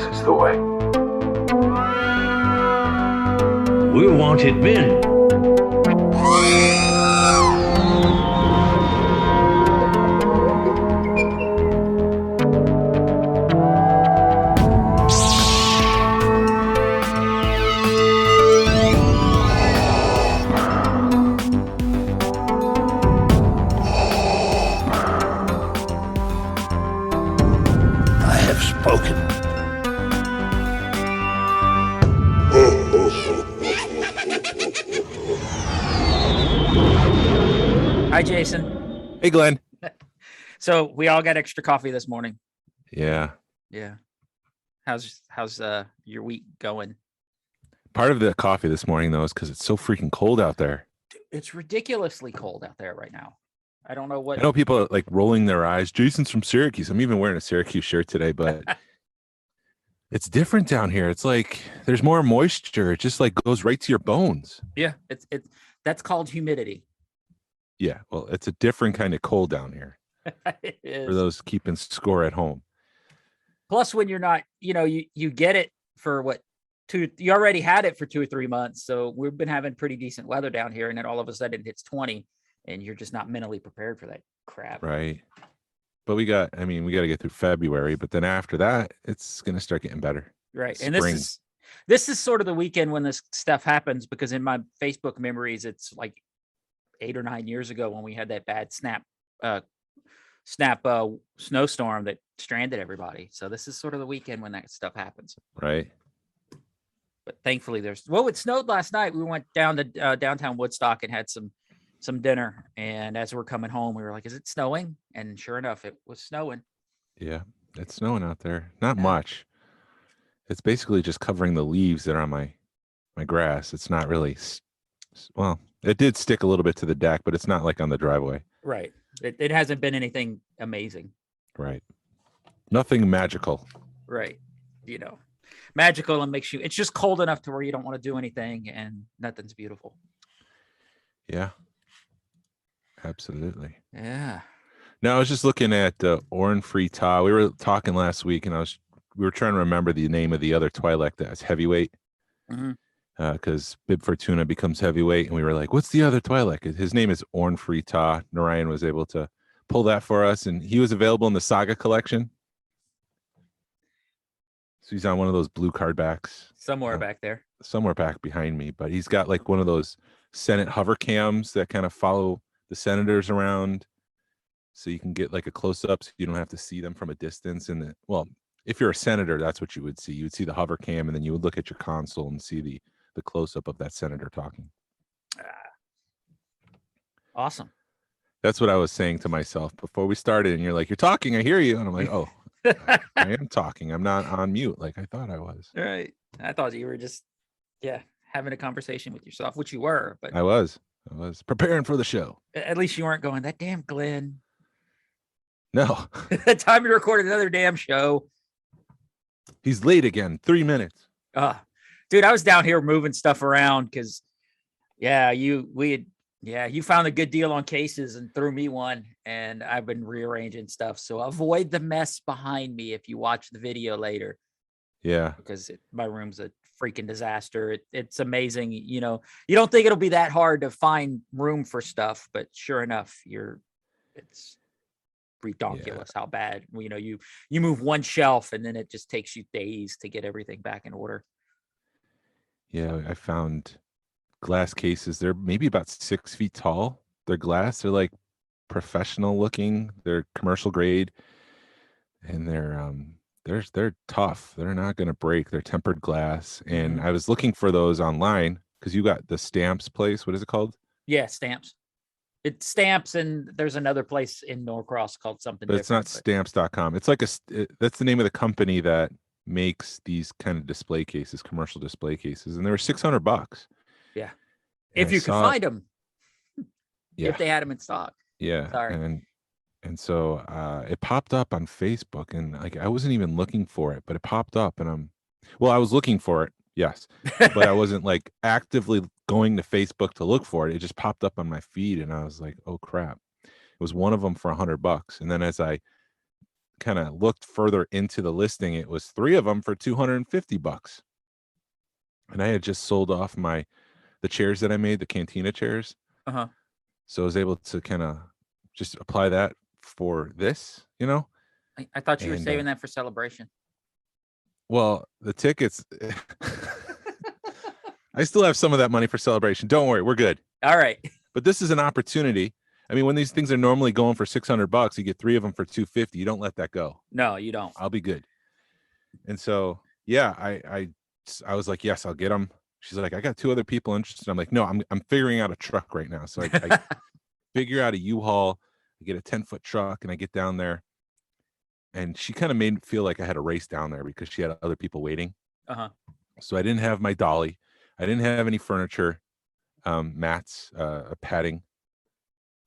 it's the way. We're wanted men. I have spoken. Hi, Jason. Hey, Glenn. So we all got extra coffee this morning. Yeah. Yeah. How's your week going? Part of the coffee this morning, though, is because it's so freaking cold out there. It's ridiculously cold out there right now. I don't know what. I know people are like rolling their eyes. Jason's from Syracuse. I'm even wearing a Syracuse shirt today, but it's different down here. It's like there's more moisture. It just like goes right to your bones. Yeah, it's that's called humidity. Yeah. Well, it's a different kind of cold down here It for is. those keeping score at home. Plus, when you're not, you get it for what you already had it for 2 or 3 months. So we've been having pretty decent weather down here, and then all of a sudden it hits 20, and you're just not mentally prepared for that crap. Right. But we got to get through February, but then after that, it's going to start getting better. Right. Spring. And this is sort of the weekend when this stuff happens, because in my Facebook memories, it's like 8 or 9 years ago when we had that bad snap snowstorm that stranded everybody. So this is sort of the weekend when that stuff happens. Right. But thankfully it snowed last night. We went down to downtown Woodstock and had some dinner. And as we're coming home, we were like, is it snowing? And sure enough, it was snowing. Yeah. It's snowing out there. Not Yeah. much. It's basically just covering the leaves that are on my grass. It's not really, well, it did stick a little bit to the deck, but it's not like on the driveway. Right. It hasn't been anything amazing. Right. Nothing magical. Right. Magical, and it's just cold enough to where you don't want to do anything, and nothing's beautiful. Yeah. Absolutely. Yeah. Now, I was just looking at Oran Free Taa. We were talking last week, and we were trying to remember the name of the other Twi'lek that's heavyweight. Mhm. Because Bib Fortuna becomes heavyweight, and we were like, what's the other Twi'lek? His name is Oran Free Taa. Narayan was able to pull that for us, and he was available in the Saga collection. So he's on one of those blue card backs. Somewhere back there. Somewhere back behind me, but he's got like one of those Senate hover cams that kind of follow the senators around, so you can get like a close-up, so you don't have to see them from a distance. And if you're a senator, that's what you would see. You would see the hover cam, and then you would look at your console and see the close-up of that senator talking. Awesome. That's what I was saying to myself before we started, and you're like, you're talking, I hear you. And I'm like, oh, I am talking. I'm not on mute like I thought I was. Right. I thought you were just, having a conversation with yourself, which you were, but I was preparing for the show. at least you weren't going, that damn Glenn. No, Time to record another damn show. he's late again. 3 minutes. Dude, I was down here moving stuff around because, you found a good deal on cases and threw me one, and I've been rearranging stuff. So avoid the mess behind me if you watch the video later, Yeah. because my room's a freaking disaster. It's amazing. You don't think it'll be that hard to find room for stuff, but sure enough, it's ridiculous how bad, you move one shelf and then it just takes you days to get everything back in order. Yeah, I found glass cases. They're maybe about 6 feet tall. They're glass. They're like professional looking. They're commercial grade, and they're tough. They're not going to break. They're tempered glass. And I was looking for those online because you got the Stamps place. What is it called? Yeah, Stamps. It's Stamps, and there's another place in Norcross called something But it's not stamps.com. It's like that's the name of the company that makes these kind of display cases, commercial display cases, and they were $600. Yeah. And If you can find them. Yeah. If they had them in stock. Yeah. Sorry. And so it popped up on Facebook, and like I wasn't even looking for it, but it popped up, and I was looking for it, yes, but I wasn't like actively going to Facebook to look for it. It just popped up on my feed, and I was like, oh crap. It was one of them for $100. And then as I kind of looked further into the listing, it was 3 of them for $250. And I had just sold off the chairs that I made, the Cantina chairs. Uh-huh. So I was able to kind of just apply that for this, you know? I thought you were And, saving that for Celebration. Well, the tickets, I still have some of that money for Celebration. Don't worry, we're good. All right. But this is an opportunity. I mean, when these things are normally going for $600, you get 3 of them for $250. You don't let that go. No, you don't. I'll be good. And so, yeah, I was like, yes, I'll get them. She's like, I got 2 other people interested. I'm like, no, I'm figuring out a truck right now. So I figure out a U-Haul, I get a 10-foot truck, and I get down there. And she kind of made it feel like I had a race down there because she had other people waiting. Uh-huh. So I didn't have my dolly. I didn't have any furniture, mats, padding,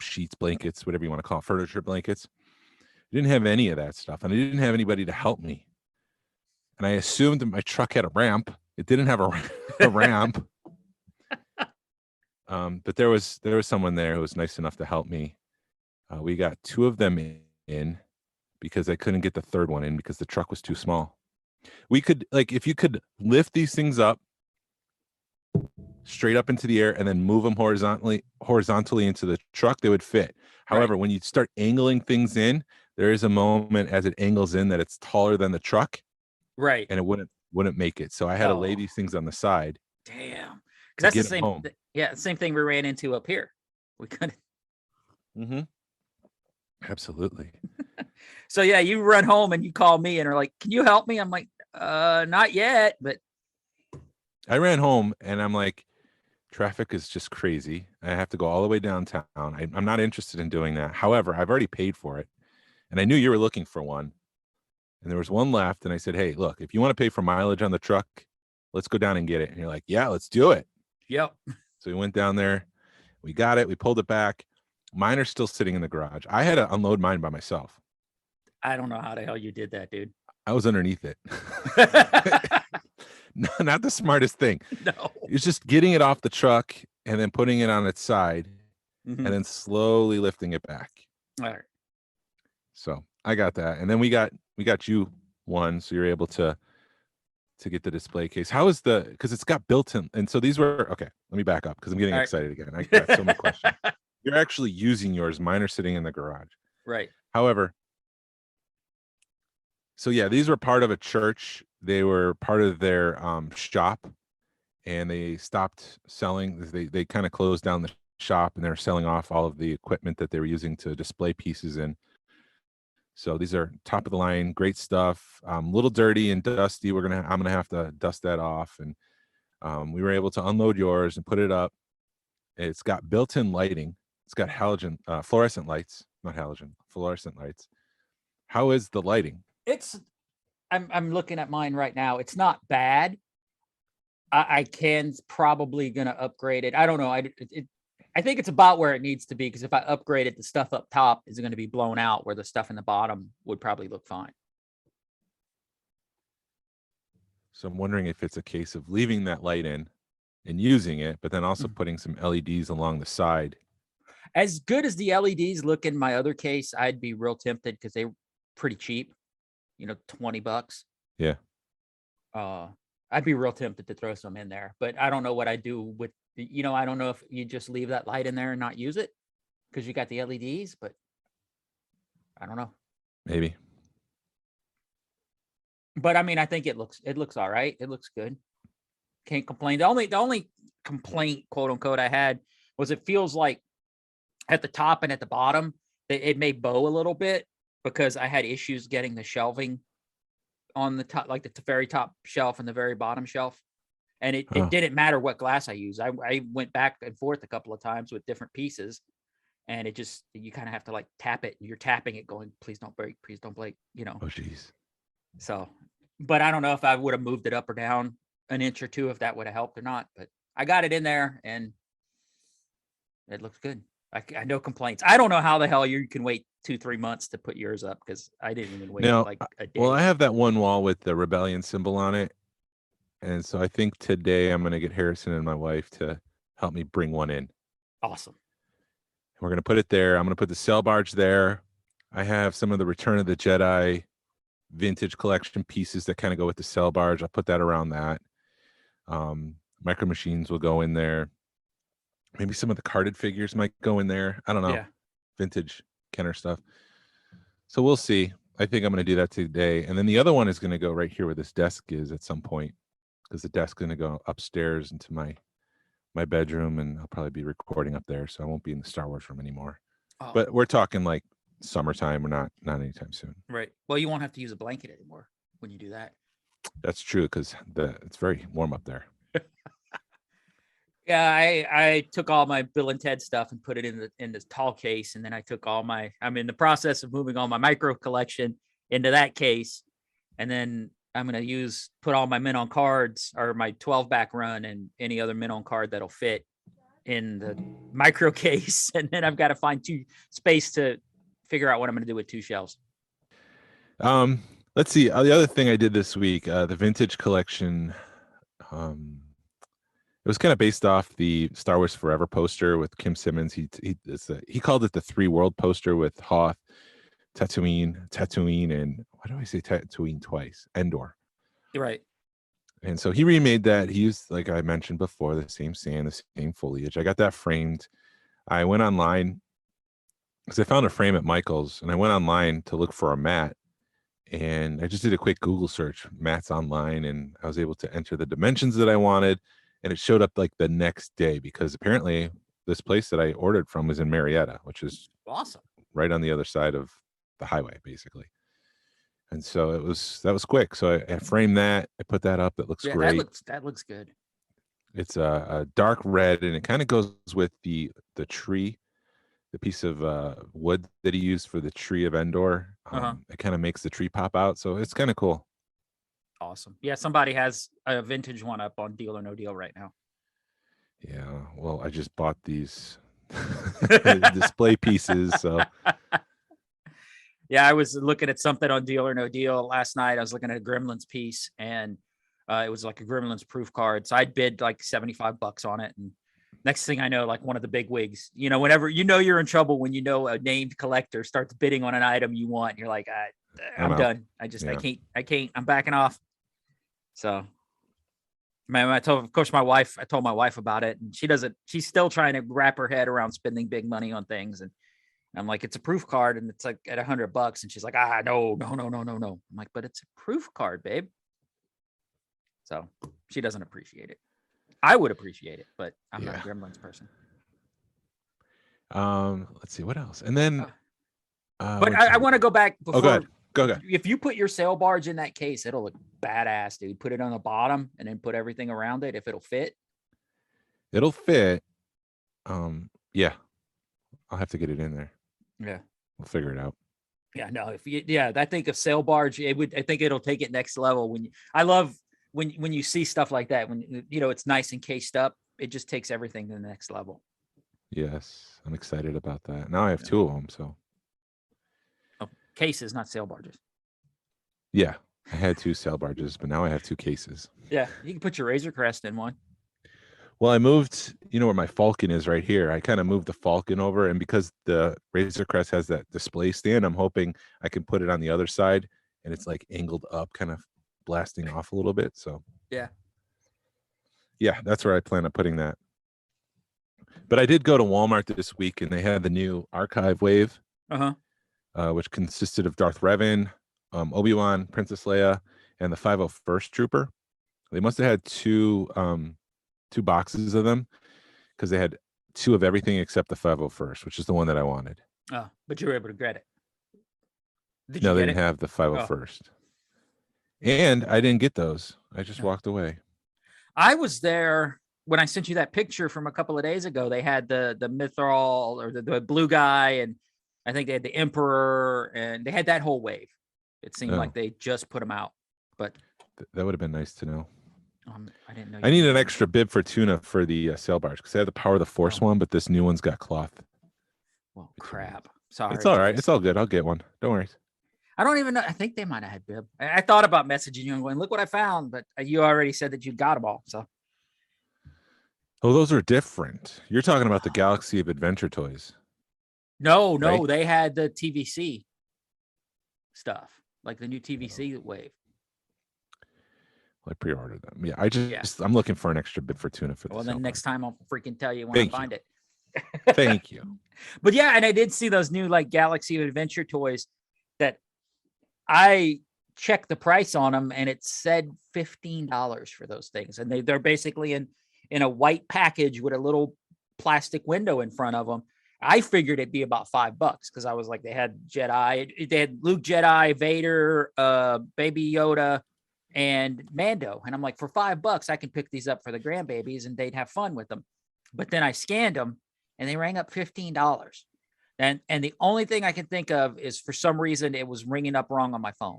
sheets, blankets, whatever you want to call it, furniture, blankets. I didn't have any of that stuff. And I didn't have anybody to help me. And I assumed that my truck had a ramp. It didn't have a ramp. But there was someone there who was nice enough to help me. We got 2 of them in because I couldn't get the 3rd one in because the truck was too small. We could, like, if you could lift these things up straight up into the air and then move them horizontally into the truck, they would fit. However, when you start angling things in, there is a moment as it angles in that it's taller than the truck. Right. And it wouldn't make it. So I had to lay these things on the side. Damn. Because that's the same. Home. Yeah, same thing we ran into up here. We couldn't. Mm-hmm. Absolutely. So yeah, you run home and you call me and are like, "Can you help me?" I'm like, not yet, but I ran home and I'm like, traffic is just crazy. I have to go all the way downtown. I'm not interested in doing that. However, I've already paid for it. And I knew you were looking for one. And there was one left. And I said, hey, look, if you want to pay for mileage on the truck, let's go down and get it. And you're like, yeah, let's do it. Yep. So we went down there. We got it. We pulled it back. Mine are still sitting in the garage. I had to unload mine by myself. I don't know how the hell you did that, dude. I was underneath it. Not the smartest thing. No. It's just getting it off the truck and then putting it on its side and then slowly lifting it back. All right. So I got that. And then we got you one. So you're able to get the display case. How is because it's got built in. And so these were, okay, let me back up because I'm getting excited again. I got so many questions. You're actually using yours. Mine are sitting in the garage. Right. However, so yeah, these were part of a church. They were part of their shop, and they stopped selling. They kind of closed down the shop, and they're selling off all of the equipment that they were using to display pieces in. So these are top of the line, great stuff. A little dirty and dusty. I'm gonna have to dust that off, and we were able to unload yours and put it up. It's got built-in lighting. It's got halogen, fluorescent lights, not halogen, fluorescent lights. How is the lighting? I'm looking at mine right now. It's not bad. I can probably gonna upgrade it. I don't know. I think it's about where it needs to be, because if I upgrade it, the stuff up top is going to be blown out where the stuff in the bottom would probably look fine. So I'm wondering if it's a case of leaving that light in and using it, but then also putting some LEDs along the side. As good as the LEDs look in my other case, I'd be real tempted because they're pretty cheap, $20. Yeah. I'd be real tempted to throw some in there, but I don't know what I do with, I don't know if you just leave that light in there and not use it because you got the LEDs, but I don't know. Maybe. But I mean, I think it looks all right. It looks good. Can't complain. The only complaint, quote unquote, I had was it feels like at the top and at the bottom, it may bow a little bit because I had issues getting the shelving on the top, like the very top shelf and the very bottom shelf. And it didn't matter what glass I used. I went back and forth a couple of times with different pieces, and it just, you kind of have to like tap it. You're tapping it going, please don't break, please don't break, Oh, geez. So, but I don't know if I would have moved it up or down an inch or two, if that would have helped or not, but I got it in there and it looks good. I no complaints. I don't know how the hell you can wait 2-3 months to put yours up, because I didn't even wait like a day. Well, I have that one wall with the rebellion symbol on it. And so I think today I'm going to get Harrison and my wife to help me bring one in. Awesome. We're going to put it there. I'm going to put the sail barge there. I have some of the Return of the Jedi vintage collection pieces that kind of go with the Cell Barge. I'll put that around that. Micro Machines will go in there. Maybe some of the carded figures might go in there. I don't know. Yeah. Vintage Kenner stuff. So we'll see. I think I'm going to do that today. And then the other one is going to go right here where this desk is at some point, because the desk is going to go upstairs into my bedroom, and I'll probably be recording up there. So I won't be in the Star Wars room anymore. Oh, But we're talking like summertime. We're not anytime soon. right. Well, you won't have to use a blanket anymore when you do that. That's true, because it's very warm up there. Yeah, I took all my Bill and Ted stuff and put it in this tall case, and then I took I'm in the process of moving all my micro collection into that case, and then I'm gonna put all my Min on cards or my 12-back run and any other Min on card that'll fit in the micro case, and then I've got to find space to figure out what I'm gonna do with 2 shelves. Let's see. The other thing I did this week, the vintage collection. It was kind of based off the Star Wars Forever poster with Kim Simmons. He called it the 3 world poster with Hoth, Tatooine, and why do I say Tatooine twice? Endor. Right. And so he remade that. He used, like I mentioned before, the same sand, the same foliage. I got that framed. I went online because I found a frame at Michael's, and I went online to look for a mat. And I just did a quick Google search, mats online, and I was able to enter the dimensions that I wanted. And it showed up like the next day, because apparently this place that I ordered from was in Marietta, which is awesome, right on the other side of the highway, basically. And so that was quick. So I framed that. I put that up. That looks great. That looks good. It's a dark red, and it kind of goes with the tree, the piece of wood that he used for the tree of Endor. It kind of makes the tree pop out. So it's kind of cool. Awesome. Yeah, somebody has a vintage one up on Deal or No Deal right now. Yeah, well, I just bought these display pieces. So yeah, I was looking at something on Deal or No Deal last night. I was looking at a Gremlins piece, and it was like a Gremlins proof card. So I'd bid like $75 on it, and next thing I know, like one of the big wigs, whenever you're in trouble when a named collector starts bidding on an item you want, you're like, I'm done. I can't. I'm backing off. So, man, I told my wife about it, and she's still trying to wrap her head around spending big money on things. And I'm like, it's a proof card, and it's like at $100. And she's like, no. I'm like, but it's a proof card, babe. So she doesn't appreciate it. I would appreciate it, but I'm not a Gremlins person. Let's see what else. And then, but I want to go back before. Oh, go ahead. Go ahead. If you put your sail barge in that case, it'll look badass, dude. Put it on the bottom and then put everything around it. If it'll fit. It'll fit. Yeah. I'll have to get it in there. Yeah. We'll figure it out. Yeah, no, I think a sail barge, I think it'll take it next level. I love when you see stuff like that, when it's nice and cased up, it just takes everything to the next level. Yes. I'm excited about that. Now I have 2 of them, so. Cases, not sail barges. Yeah, I had 2 sail barges, but now I have 2 cases. Yeah, you can put your Razor Crest in one. Well, I moved, where my Falcon is right here. I kind of moved the Falcon over, and because the Razor Crest has that display stand, I'm hoping I can put it on the other side, and it's like angled up, kind of blasting off a little bit. So yeah, that's where I plan on putting that. But I did go to Walmart this week, and they had the new Archive Wave. Which consisted of Darth Revan, Obi-Wan, Princess Leia, and the 501st Trooper. They must have had 2 boxes of them, because they had 2 of everything except the 501st, which is the one that I wanted. Oh, but you were able to get it. No, they didn't have the 501st. And I didn't get those. I just walked away. I was there when I sent you that picture from a couple of days ago. They had the Mythrol or the blue guy, and I think they had the Emperor, and they had that whole wave. It seemed like they just put them out, but that would have been nice to know. I didn't know. I need an extra bib for tuna for the sail barge, because they had the Power of the Force one, but this new one's got cloth. Well, crap. Sorry. It's all right. It's all good. I'll get one. Don't worry. I don't even know. I think they might have had bib. I thought about messaging you and going, look what I found, but you already said that you got them all. So. Oh, those are different. You're talking about the Galaxy of Adventure toys. No, right? They had the TVC. stuff, like the new TVC wave. I pre-ordered them. Yeah, Yeah. I'm looking for an extra bit for tuna for the Well, then summer. next time I'll freaking tell you when Thank I you. find it. Thank you. But yeah, and I did see those new like Galaxy Adventure toys that I checked the price on them, and it said $15 for those things, and they're basically in a white package with a little plastic window in front of them. I figured it'd be about $5 because I was like, they had Jedi, they had Luke Jedi, Vader, Baby Yoda, and Mando, and I'm like, for $5 I can pick these up for the grandbabies, and they'd have fun with them. But then I scanned them, and they rang up $15. And the only thing I can think of is for some reason it was ringing up wrong on my phone.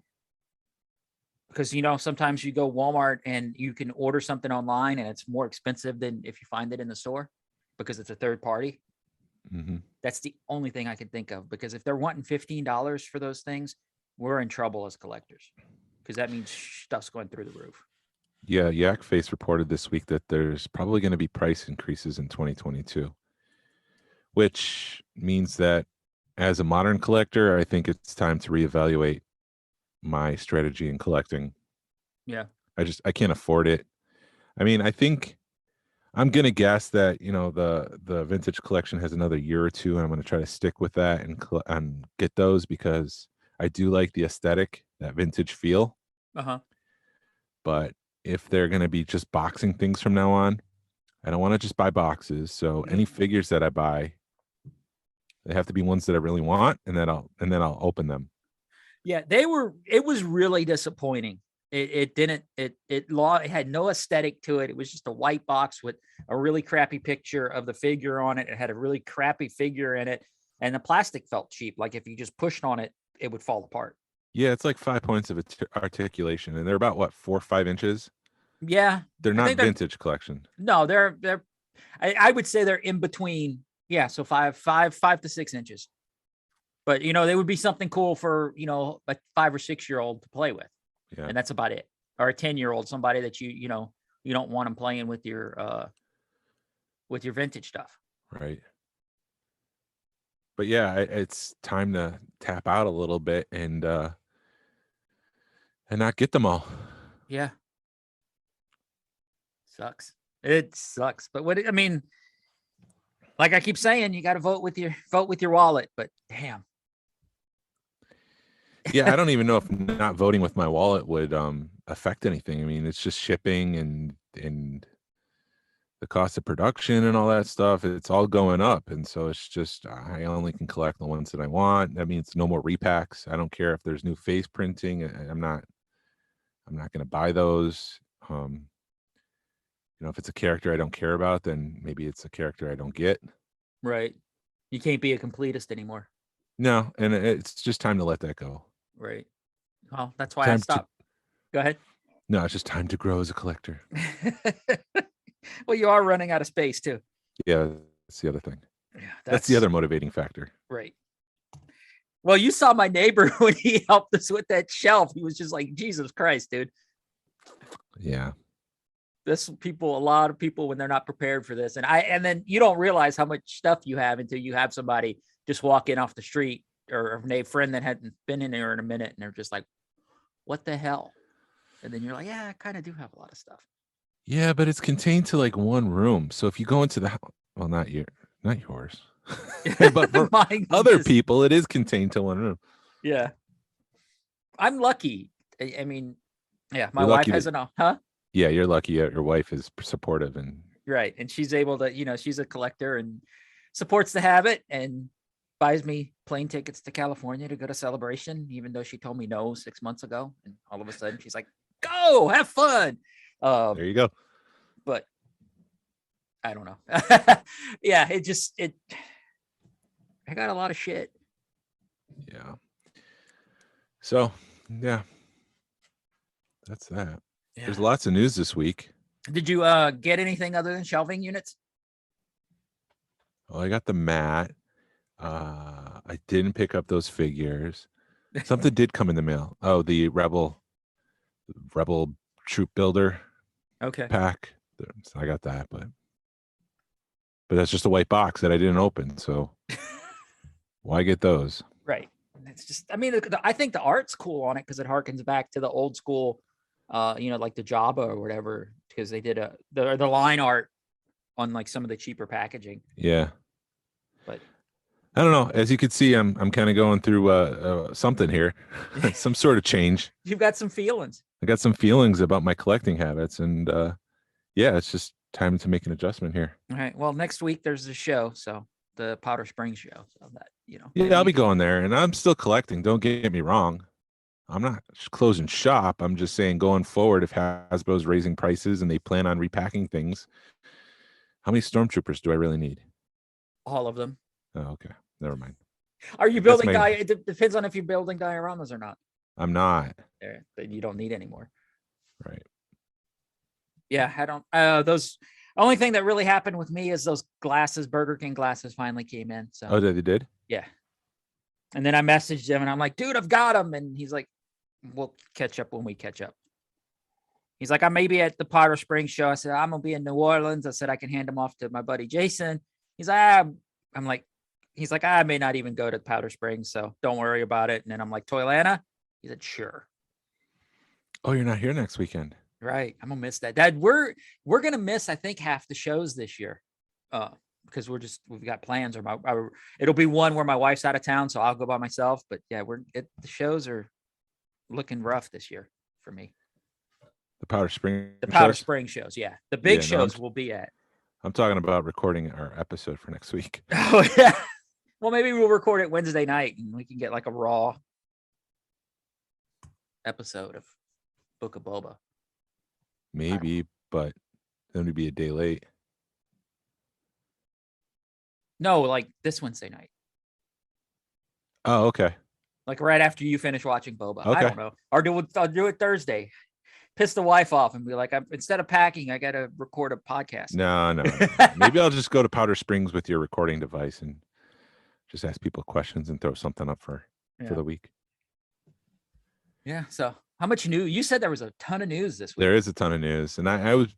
Because, you know, sometimes you go Walmart and you can order something online and it's more expensive than if you find it in the store because it's a third party. Mm-hmm. That's the only thing I can think of, because if they're wanting $15 for those things, we're in trouble as collectors, because that means stuff's going through the roof. Yeah, Yak Face reported this week that there's probably going to be price increases in 2022, which means that as a modern collector, I think it's time to reevaluate my strategy in collecting. Yeah. I can't afford it. I mean, I think I'm going to guess that, you know, the vintage collection has another year or two, and I'm going to try to stick with that and get those, because I do like the aesthetic, that vintage feel. Uh-huh. But if they're going to be just boxing things from now on, I don't want to just buy boxes. So any figures that I buy, they have to be ones that I really want, and then I'll open them. Yeah, it was really disappointing. It had no aesthetic to it. It was just a white box with a really crappy picture of the figure on it. It had a really crappy figure in it, and the plastic felt cheap. Like if you just pushed on it, it would fall apart. Yeah, it's like 5 points of articulation, and they're about what, 4 or 5 inches. Yeah, They're I not think they're- vintage collection. no, they're I would say they're in between. Yeah, so 5 to 6 inches. But you know, they would be something cool for, you know, a 5 or 6 year old to play with. Yeah. And that's about it. Or a 10-year-old, somebody that you don't want them playing with your vintage stuff. Right. But yeah, it's time to tap out a little bit and not get them all. Yeah. Sucks. It sucks. But I mean, like I keep saying, you got to vote with your wallet, but damn. Yeah, I don't even know if not voting with my wallet would affect anything. I mean, it's just shipping and the cost of production and all that stuff. It's all going up, and so it's just I only can collect the ones that I want. That means no more repacks. I don't care if there's new face printing. I'm not going to buy those. You know, if it's a character I don't care about, then maybe it's a character I don't get. Right. You can't be a completist anymore. No, and it's just time to let that go. Right. Well, that's why I Time to- stopped. Go ahead. No, it's just time to grow as a collector. Well, you are running out of space too. Yeah, that's the other thing. Yeah, That's the other motivating factor. Right. Well, you saw my neighbor when he helped us with that shelf. He was just like, Jesus Christ, dude. Yeah. A lot of people, when they're not prepared for this, and then you don't realize how much stuff you have until you have somebody just walk in off the street, or a friend that hadn't been in there in a minute, and they're just like, what the hell? And then you're like, yeah, I kind of do have a lot of stuff. Yeah, but it's contained to like one room. So if you go into the house, well, not yours, but for Mine other is- people, it is contained to one room. Yeah. I'm lucky. I mean, yeah, my You're wife lucky has huh? Yeah, you're lucky your wife is supportive and Right. And she's able to, she's a collector and supports the habit and buys me plane tickets to California to go to Celebration, even though she told me no 6 months ago. And all of a sudden she's like, go have fun. there you go. But I don't know. Yeah, I got a lot of shit. Yeah. So, yeah. That's that. Yeah. There's lots of news this week. Did you get anything other than shelving units? Oh, I got the mat. I didn't pick up those figures. Something did come in the mail. Oh, the Rebel Troop Builder Okay. pack. So I got that, but that's just a white box that I didn't open. So why get those? Right. it's just, I mean, I think the art's cool on it because it harkens back to the old school, like the Jabba or whatever, because they did the line art on like some of the cheaper packaging. Yeah. But I don't know. As you can see, I'm kind of going through something here, some sort of change. you've got some feelings. I got some feelings about my collecting habits, and yeah, it's just time to make an adjustment here. All right. Well, next week there's a show, so the Powder Springs show. So that Yeah, I'll be going there, and I'm still collecting. Don't get me wrong. I'm not closing shop. I'm just saying going forward, if Hasbro's raising prices and they plan on repacking things, how many Stormtroopers do I really need? all of them. Oh, okay. Never mind. Are you building my- It depends on if you're building dioramas or not. I'm not. There, that you don't need anymore. Right. Yeah, I don't. Those only thing that really happened with me is those glasses, Burger King glasses, finally came in. So Oh, they did? yeah. And then I messaged him and I'm like, dude, I've got them. And he's like, we'll catch up when we catch up. He's like, I may be at the Powder Springs show. I said, I'm gonna be in New Orleans. I said I can hand them off to my buddy Jason. He's like, I'm like, he's like, I may not even go to Powder Springs, so don't worry about it. And then I'm like, Toylanta? He said, sure. Oh, you're not here next weekend. Right. I'm gonna miss that. Dad, we're gonna miss, I think, half the shows this year. Because we've got plans, or it'll be one where my wife's out of town, so I'll go by myself. But yeah, the shows are looking rough this year for me. The Powder Spring. The Powder shows? Spring shows, yeah. The big Yeah, no, shows we'll be at. I'm talking about recording our episode for next week. Oh yeah. Well, maybe we'll record it Wednesday night and we can get like a raw episode of Book of Boba. Maybe, but then we'd be a day late. No, like this Wednesday night. Oh, okay. Like right after you finish watching Boba. I Okay. don't know. Or I'll do it Thursday. Piss the wife off and be like, instead of packing, I gotta record a podcast. No. Maybe I'll just go to Powder Springs with your recording device and just ask people questions and throw something up for the week. Yeah. So how much news? You said there was a ton of news this week. There is a ton of news, and I was,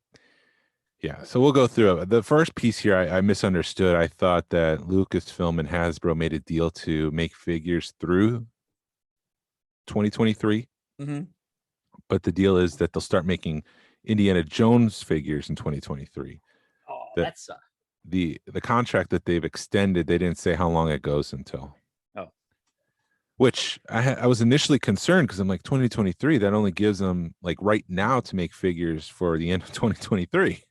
yeah. So we'll go through it. The first piece here, I misunderstood. I thought that Lucasfilm and Hasbro made a deal to make figures through 2023. Mm-hmm. But the deal is that they'll start making Indiana Jones figures in 2023. Oh, That- that's The contract that they've extended, they didn't say how long it goes until. Oh. Which I was initially concerned because I'm like 2023, that only gives them like right now to make figures for the end of 2023.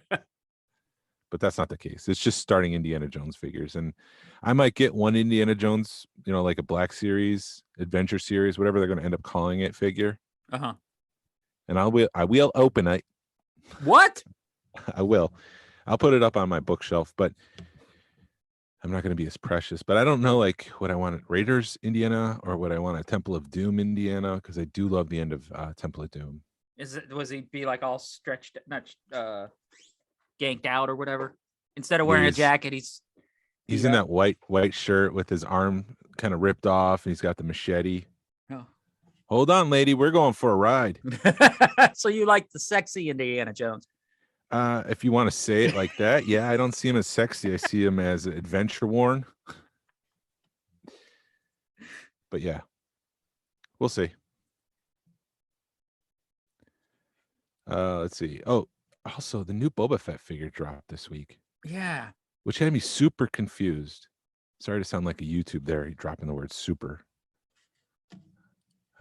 But that's not the case. It's just starting Indiana Jones figures. And I might get one Indiana Jones, like a Black Series, Adventure Series, whatever they're going to end up calling it figure. uh-huh. And I will open it. What? I will. I'll put it up on my bookshelf, but I'm not going to be as precious. But I don't know like what I want at Raiders, Indiana, or what I want at Temple of Doom, Indiana, because I do love the end of Temple of Doom. Was he be like all stretched, not ganked out or whatever? Instead of wearing a jacket, he's in that white shirt with his arm kind of ripped off, and he's got the machete. Oh. Hold on, lady. We're going for a ride. So you like the sexy Indiana Jones? If you want to say it like that, yeah. I don't see him as sexy. I see him as adventure worn. But yeah, we'll see. Let's see. Oh, also the new Boba Fett figure dropped this week, Yeah. which had me super confused. Sorry to sound like a YouTube there, dropping the word super. I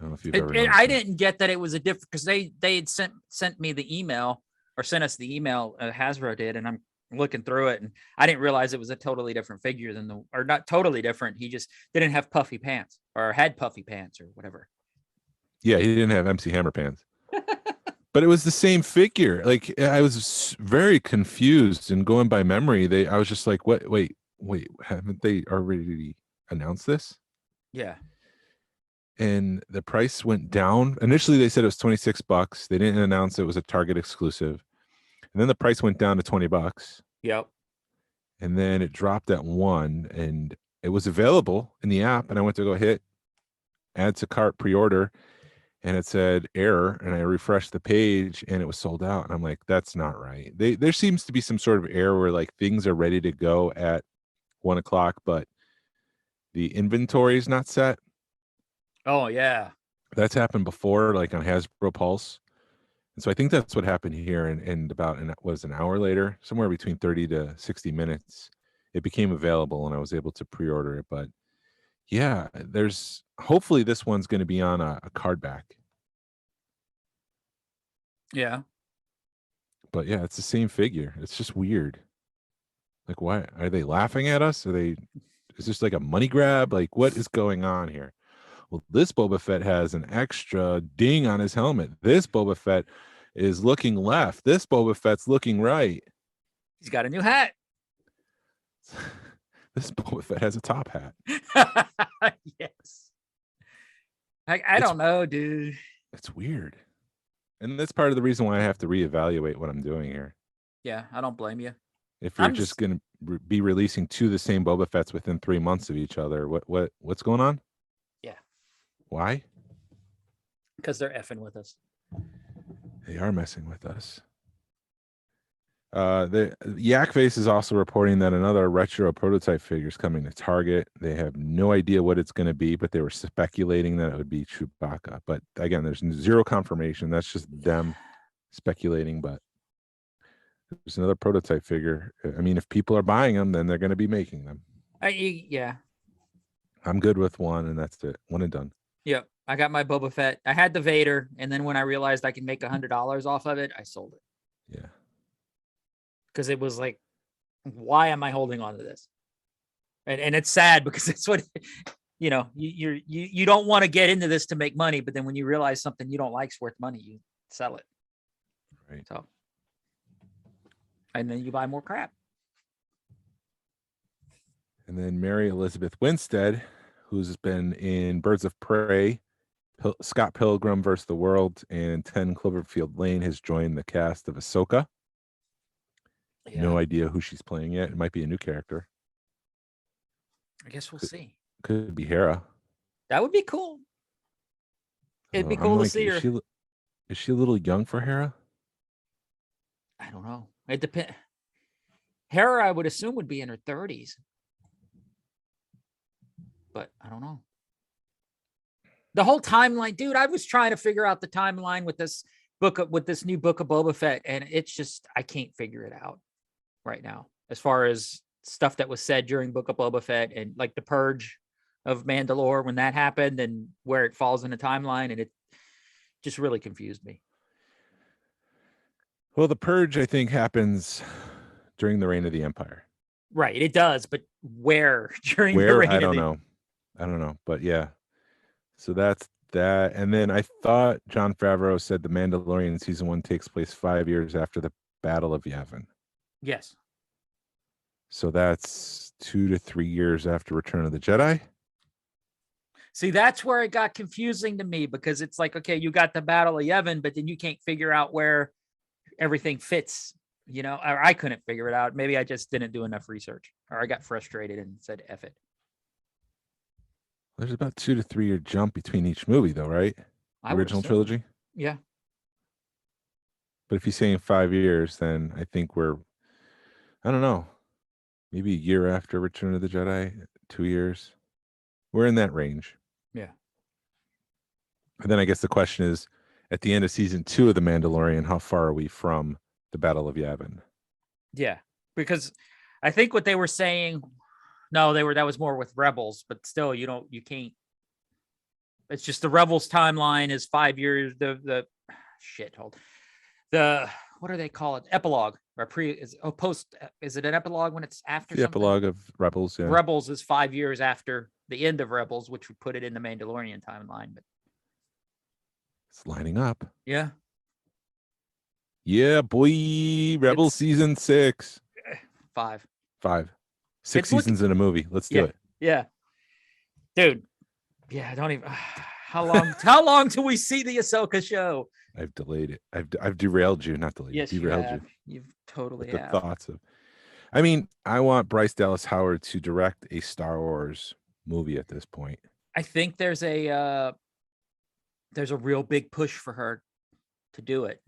don't know if you've ever. I noticed that. didn't get that it was a different, because they had sent me the email, or sent us the email, Hasbro did, and I'm looking through it, and I didn't realize it was a totally different figure or not totally different. He just didn't have puffy pants, or had puffy pants, or whatever. Yeah, he didn't have MC Hammer pants. But it was the same figure. Like I was very confused, and going by memory, I was just like, "What? Wait, haven't they already announced this?" Yeah. And the price went down. Initially, they said it was $26. They didn't announce it was a Target exclusive, and then the price went down to $20. Yep. And then it dropped at $1, and it was available in the app. And I went to go hit add to cart pre-order, and it said error, and I refreshed the page and it was sold out. And I'm like, that's not right. There seems to be some sort of error where like things are ready to go at 1 o'clock, but the inventory is not set. Oh yeah. That's happened before, like on Hasbro Pulse. And so I think that's what happened here. And about an hour later, somewhere between 30 to 60 minutes, it became available and I was able to pre-order it. But yeah, there's hopefully this one's going to be on a card back. Yeah. But yeah, it's the same figure. It's just weird. Like, why are they laughing at us? Is this like a money grab? Like, what is going on here? Well, this Boba Fett has an extra ding on his helmet. This Boba Fett is looking left. This Boba Fett's looking right. He's got a new hat. This Boba Fett has a top hat. Yes. I don't know, dude. It's weird. And that's part of the reason why I have to reevaluate what I'm doing here. Yeah, I don't blame you. If you're I'm just just- going to be releasing two the same Boba Fetts within 3 months of each other, what's going on? Yeah. Why? Because they're effing with us. They are messing with us. The Yak Face is also reporting that another retro prototype figure is coming to Target. They have no idea what it's going to be, but they were speculating that it would be Chewbacca. But again, there's zero confirmation. That's just them speculating. But there's another prototype figure. I mean, if people are buying them, then they're going to be making them. Yeah. I'm good with one, and that's it. One and done. Yep. I got my Boba Fett. I had the Vader, and then when I realized I could make $100 off of it, I sold it. Yeah. Because it was like, why am I holding on to this? And it's sad because it's what you don't want to get into this to make money, but then when you realize something you don't like is worth money, you sell it. Right. So, and then you buy more crap. And then Mary Elizabeth Winstead, who's been in Birds of Prey, Scott Pilgrim vs. the World, and 10 Cloverfield Lane, has joined the cast of Ahsoka. Yeah. No idea who she's playing yet. It might be a new character. I guess we'll see. Could be Hera. That would be cool. It'd be cool to see her. Is she a little young for Hera? I don't know. It depends. Hera, I would assume, would be in her 30s. But I don't know. The whole timeline, dude, I was trying to figure out the timeline with this new book of Boba Fett, and it's just, I can't figure it out right now. As far as stuff that was said during Book of Boba Fett and like the purge of Mandalore when that happened and where it falls in the timeline, and it just really confused me. Well, the purge, I think, happens during the reign of the Empire. Right, it does, but where during the reign I don't know. But yeah. So that's that. And then I thought Jon Favreau said the Mandalorian season 1 takes place 5 years after the Battle of Yavin. Yes. So that's 2 to 3 years after Return of the Jedi. See, that's where it got confusing to me, because it's like, okay, you got the Battle of Yavin, but then you can't figure out where everything fits, or I couldn't figure it out. Maybe I just didn't do enough research, or I got frustrated and said, F it. There's about 2 to 3 year jump between each movie, though, right? I would Original assume. trilogy. Yeah. But if you're saying 5 years, then I think I don't know, maybe a year after Return of the Jedi, 2 years. We're in that range. Yeah. And then I guess the question is, at the end of season 2 of The Mandalorian, how far are we from the Battle of Yavin? Yeah. Because I think what they were saying, that was more with Rebels, but still, you can't. It's just the Rebels timeline is 5 years. What do they call it? Epilogue or post? Is it an epilogue when it's after The something? epilogue of Rebels, yeah. Rebels is 5 years after the end of Rebels, which would put it in the Mandalorian timeline. But It's lining up. yeah. Yeah, boy. Rebels season 6. 5. 6 seasons in a movie. Let's do it. Yeah. Dude. Yeah, don't even. How long till we see the Ahsoka show? I've delayed it. I've derailed you, not delayed. Yes, derailed you have. You've totally with have. the thoughts of. I mean, I want Bryce Dallas Howard to direct a Star Wars movie at this point. I think there's a real big push for her to do it.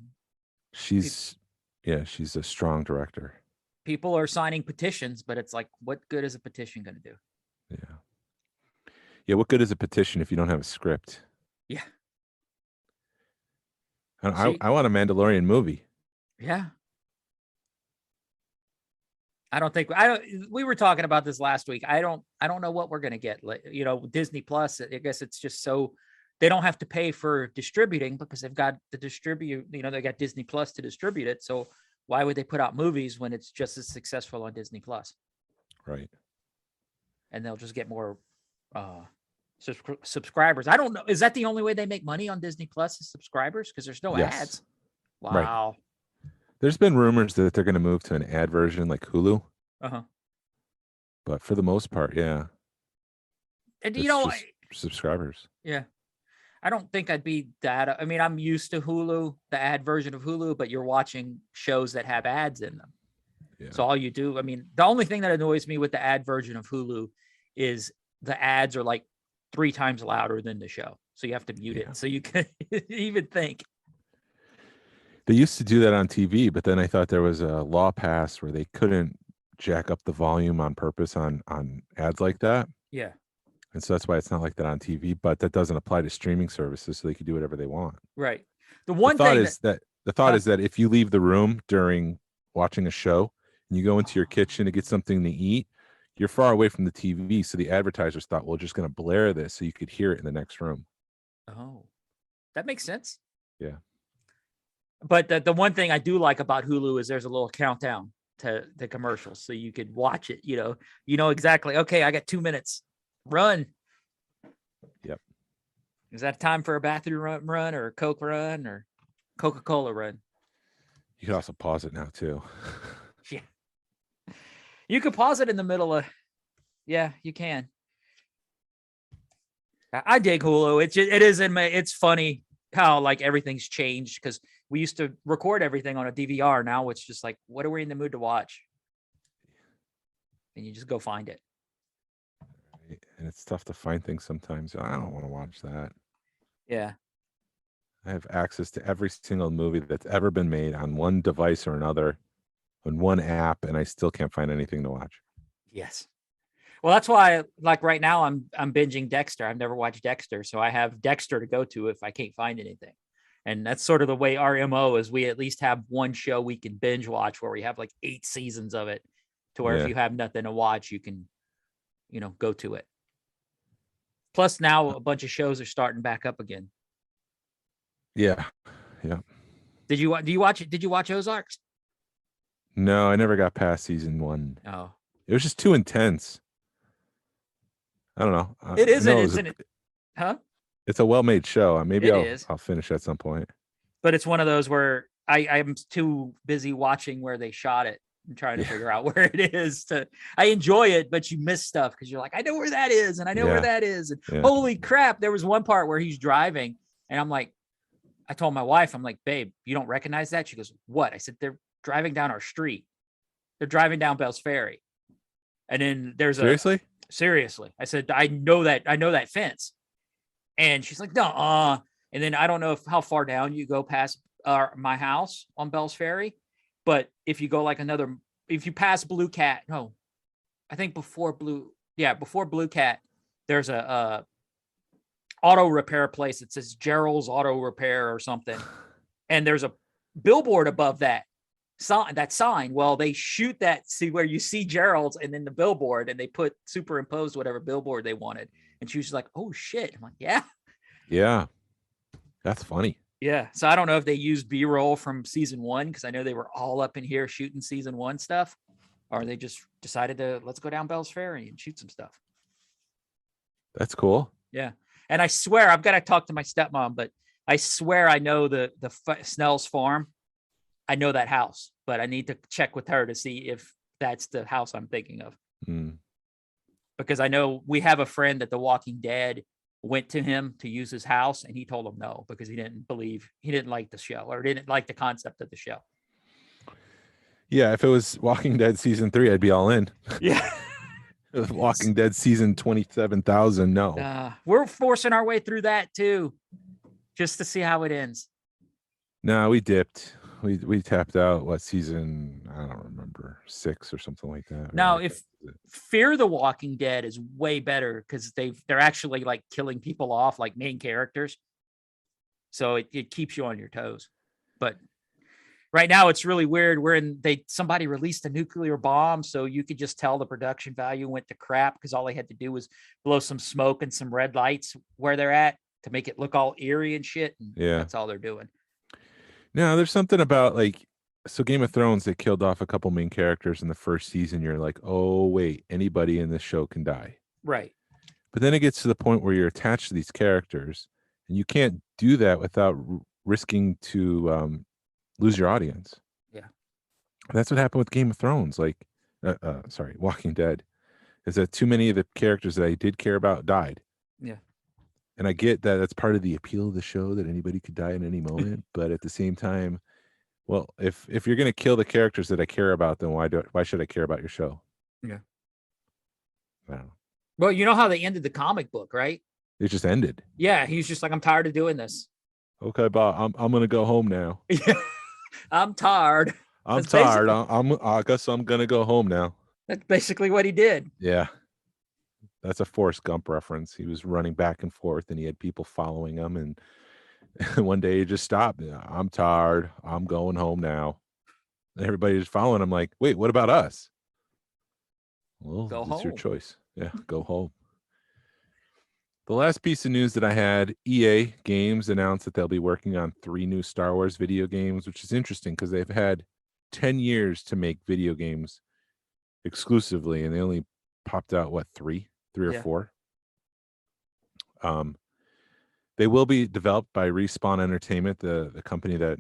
She's a strong director. People are signing petitions, but it's like, what good is a petition going to do? Yeah, what good is a petition if you don't have a script? Yeah. I See? I want a Mandalorian movie. Yeah. I don't think we were talking about this last week. I don't know what we're gonna get. Like, Disney Plus, I guess it's just so they don't have to pay for distributing because they've got the they got Disney Plus to distribute it. So why would they put out movies when it's just as successful on Disney Plus? Right. And they'll just get more subscribers. I don't know. Is that the only way they make money on Disney Plus is subscribers? Because there's no Yes. ads. Right. Wow. There's been rumors that they're going to move to an ad version like Hulu, Uh-huh. but for the most part, yeah, And it's just subscribers. yeah. I don't think I'd be that. I mean, I'm used to Hulu, the ad version of Hulu, but you're watching shows that have ads in them. Yeah. So all you do, I mean, the only thing that annoys me with the ad version of Hulu is the ads are like 3 times louder than the show. So you have to mute Yeah. it. So you can even think. They used to do that on TV, but then I thought there was a law passed where they couldn't jack up the volume on purpose on ads like that. Yeah. And so that's why it's not like that on TV, but that doesn't apply to streaming services, so they can do whatever they want. Right. The The one thought thing is that the thought is that if you leave the room during watching a show and you go into your kitchen to get something to eat, you're far away from the TV. So the advertisers thought, well, we're just going to blare this so you could hear it in the next room. Oh, that makes sense. Yeah. But the one thing I do like about Hulu is there's a little countdown to the commercials, so you could watch it. You know exactly. Okay, I got 2 minutes. Run. Yep. Is that time for a bathroom run or a Coke run or Coca-Cola run? You can also pause it now too. Yeah. You could pause it in the middle of. Yeah, you can. I dig Hulu. It's funny how like everything's changed because we used to record everything on a DVR. Now it's just like, what are we in the mood to watch? And you just go find it. And it's tough to find things sometimes. I don't want to watch that. Yeah. I have access to every single movie that's ever been made on one device or another, on one app, and I still can't find anything to watch. Yes. Well, that's why, like right now, I'm binging Dexter. I've never watched Dexter, so I have Dexter to go to if I can't find anything. And that's sort of the way our MO is. We at least have one show we can binge watch where we have like 8 seasons of it, to where if you have nothing to watch, you can, go to it. Plus, now a bunch of shows are starting back up again. Yeah. Yeah. Do you watch it? Did you watch Ozarks? No, I never got past season 1. Oh, It was just too intense. I don't know. it I isn't. know Isn't it? Huh? It's a well-made show. Maybe It I'll is. I'll finish at some point. But it's one of those where I'm too busy watching where they shot it and trying to figure out where it is. I enjoy it, but you miss stuff because you're like, I know where that is, and I know where that is, and holy crap! There was one part where he's driving, and I'm like, I told my wife, I'm like, babe, you don't recognize that? She goes, what? I said, they're driving down our street. They're driving down Bell's Ferry, and then there's seriously. I said, I know that fence, and she's like, no, and then I don't know how far down you go past my house on Bell's Ferry, but if you go like if you pass Blue Cat, no, I think before Blue Cat, there's a auto repair place that says Gerald's Auto Repair or something, and there's a billboard above that sign. Well, they shoot that, see where you see Gerald's and then the billboard, and they superimposed whatever billboard they wanted. And she was like, oh shit. I'm like, yeah, that's funny. Yeah. So I don't know if they used B-roll from season 1, because I know they were all up in here shooting season 1 stuff, or they just decided to let's go down Bell's Ferry and shoot some stuff. That's cool. Yeah. And I swear, I've got to talk to my stepmom, but I swear I know the Snell's farm. I know that house, but I need to check with her to see if that's the house I'm thinking of. Because I know we have a friend that The Walking Dead went to him to use his house, and he told him no, because he didn't like the show, or didn't like the concept of the show. Yeah. If it was Walking Dead season 3, I'd be all in. Yeah. Walking Dead season 27,000. No, we're forcing our way through that too, just to see how it ends. No, we dipped. we tapped out what season? I don't remember, 6 or something like that. Now, right? if Fear the Walking Dead is way better because they're actually like killing people off like main characters. So it keeps you on your toes. But right now it's really weird. Somebody released a nuclear bomb, so you could just tell the production value went to crap because all they had to do was blow some smoke and some red lights where they're at to make it look all eerie and shit. And Yeah. that's all they're doing. No, there's something about like, so Game of Thrones, they killed off a couple main characters in the first season. You're like, oh wait, anybody in this show can die. Right. But then it gets to the point where you're attached to these characters, and you can't do that without risking to lose your audience. Yeah. That's what happened with Game of Thrones. Like, Walking Dead, is that too many of the characters that I did care about died. Yeah. And I get that that's part of the appeal of the show, that anybody could die at any moment. But at the same time, well, if you're going to kill the characters that I care about, then why should I care about your show? Yeah. I don't know. Well, you know how they ended the comic book, right? It just ended. Yeah. He's just like, I'm tired of doing this. Okay, Bob, I'm going to go home now. Yeah. I'm tired. I'm That's tired. I guess I'm going to go home now. That's basically what he did. Yeah. That's a Forrest Gump reference. He was running back and forth and he had people following him. And one day he just stopped. I'm tired. I'm going home now. And everybody just following him like, wait, what about us? Well, Go it's your home. choice. Yeah, go home. The last piece of news that I had, EA Games announced that they'll be working on 3 new Star Wars video games, which is interesting because they've had 10 years to make video games exclusively, and they only popped out, what, 3 or Yeah. 4? They will be developed by Respawn Entertainment, the company that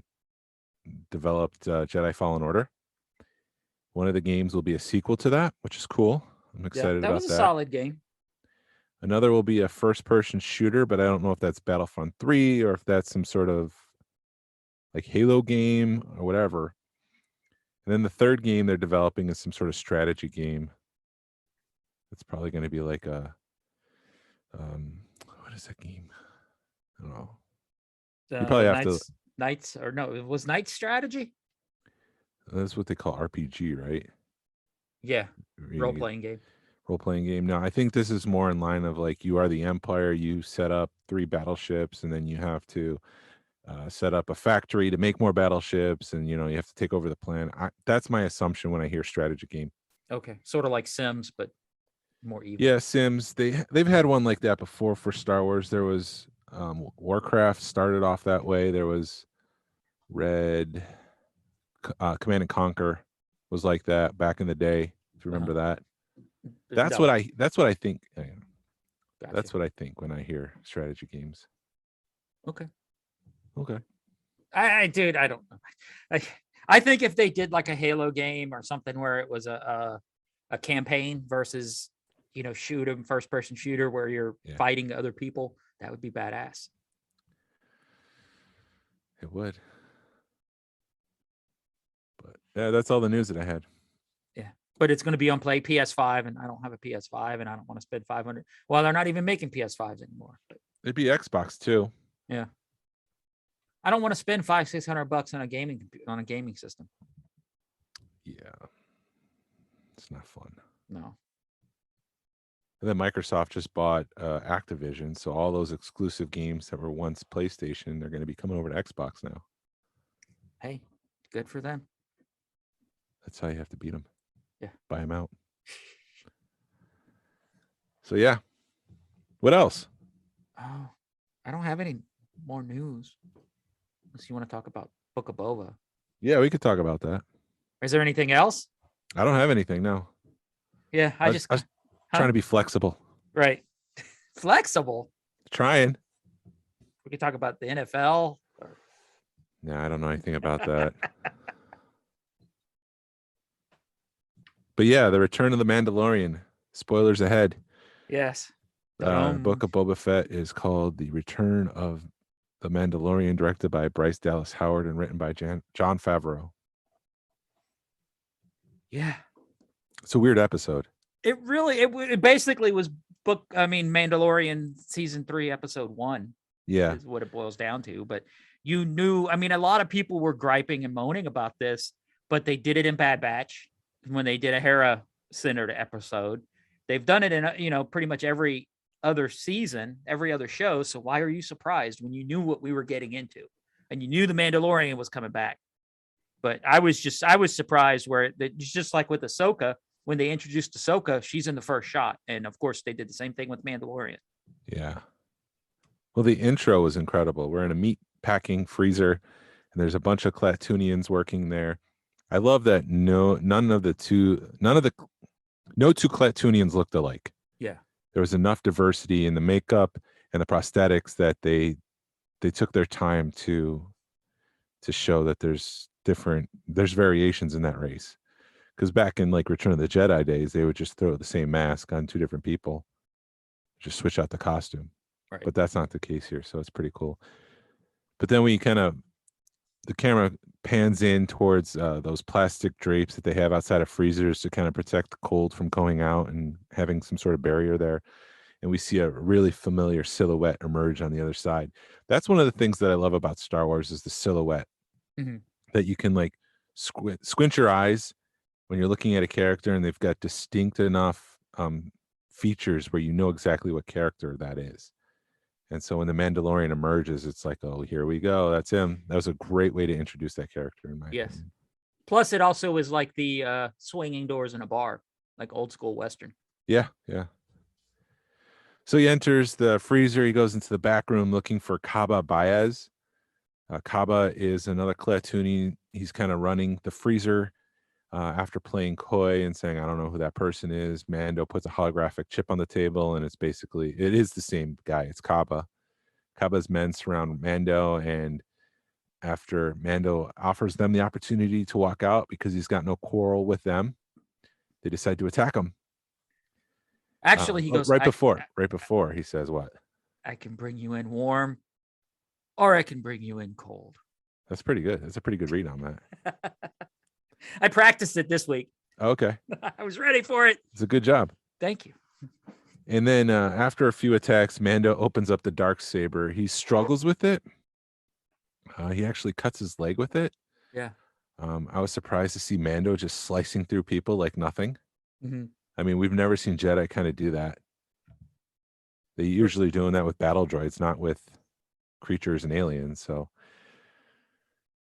developed Jedi Fallen Order. One of the games will be a sequel to that, which is cool. I'm excited that about was a that. solid game. Another will be a first-person shooter, but I don't know if that's Battlefront 3 or if that's some sort of like Halo game or whatever. And then the third game they're developing is some sort of strategy game. It's probably going to be like a what is that game? I don't know. You probably have to. Knights, or no, it was Knight Strategy. That's what they call RPG, right? Yeah, You role get- playing game. Role-playing game. No, I think this is more in line of like you are the Empire. You set up 3 battleships, and then you have to set up a factory to make more battleships, and you have to take over the plan. That's my assumption when I hear strategy game. Okay, sort of like Sims, but more evil. Yeah, Sims. They've had one like that before for Star Wars. There was Warcraft started off that way. There was Command and Conquer was like that back in the day. If you remember that. That's No, what I think. gotcha. That's what I think when I hear strategy games. Okay. Okay. Dude, I don't know. I think if they did like a Halo game or something where it was a campaign versus shoot 'em first person shooter where you're Yeah. fighting other people, that would be badass. It would. But yeah, that's all the news that I had. But it's going to be on Play PS5, and I don't have a PS5, and I don't want to spend $500. Well, they're not even making PS5s anymore. But It'd be Xbox too. I don't want to spend $500-600 on a gaming system. Yeah. It's not fun. No. And then Microsoft just bought Activision, so all those exclusive games that were once PlayStation, they're going to be coming over to Xbox now. Hey, good for them. That's how you have to beat them. Yeah. Buy them out. So yeah. What else? Oh, I don't have any more news. Unless you want to talk about Book of Boba. Yeah, we could talk about that. Is there anything else? I don't have anything, no. Yeah, I was Huh? trying to be flexible. Right. Flexible. Trying. We could talk about the NFL. No, I don't know anything about that. But yeah, the return of the Mandalorian. Spoilers ahead. Yes. Book of Boba Fett is called The Return of the Mandalorian, directed by Bryce Dallas Howard and written by John Favreau. Yeah. It's a weird episode. It basically was Mandalorian season 3, episode 1. Yeah. Is what it boils down to. But You knew, I mean, a lot of people were griping and moaning about this, but they did it in Bad Batch when they did a Hera centered episode. They've done it in, pretty much every other season, every other show. So why are you surprised when you knew what we were getting into and you knew the Mandalorian was coming back? But I was surprised where it's just like with Ahsoka, when they introduced Ahsoka, she's in the first shot. And of course they did the same thing with Mandalorian. Yeah. Well, the intro was incredible. We're in a meat packing freezer and there's a bunch of Klatooinians working there. I love that no two Klatooinians looked alike. Yeah. There was enough diversity in the makeup and the prosthetics that they took their time to show that there's variations in that race. Because back in like Return of the Jedi days, they would just throw the same mask on two different people, just switch out the costume. Right. But that's not the case here, so it's pretty cool. But then the camera pans in towards those plastic drapes that they have outside of freezers to kind of protect the cold from going out and having some sort of barrier there. And we see a really familiar silhouette emerge on the other side. That's one of the things that I love about Star Wars is the silhouette. Mhm. That you can like squint your eyes when you're looking at a character and they've got distinct enough features where you know exactly what character that is. And so when the Mandalorian emerges, it's like, oh, here we go. That's him. That was a great way to introduce that character in my opinion. Plus, it also is like the swinging doors in a bar, like old school Western. Yeah. So he enters the freezer. He goes into the back room looking for Kaba Baez. Kaba is another Klatooinian. He's kind of running the freezer after playing coy and saying, I don't know who that person is. Mando puts a holographic chip on the table, and it is the same guy. It's Kaba. Kaba's men surround Mando, and after Mando offers them the opportunity to walk out because he's got no quarrel with them, they decide to attack him. Actually, he goes right before he says what? I can bring you in warm, or I can bring you in cold. That's pretty good. That's a pretty good read on that. I practiced it this week. Okay. I was ready for it. It's a good job. Thank you. And then after a few attacks, Mando opens up the Darksaber. He struggles with it. He actually cuts his leg with it. Yeah. I was surprised to see Mando just slicing through people like nothing. Mm-hmm. I mean, we've never seen Jedi kind of do that. They usually doing that with battle droids, not with creatures and aliens. So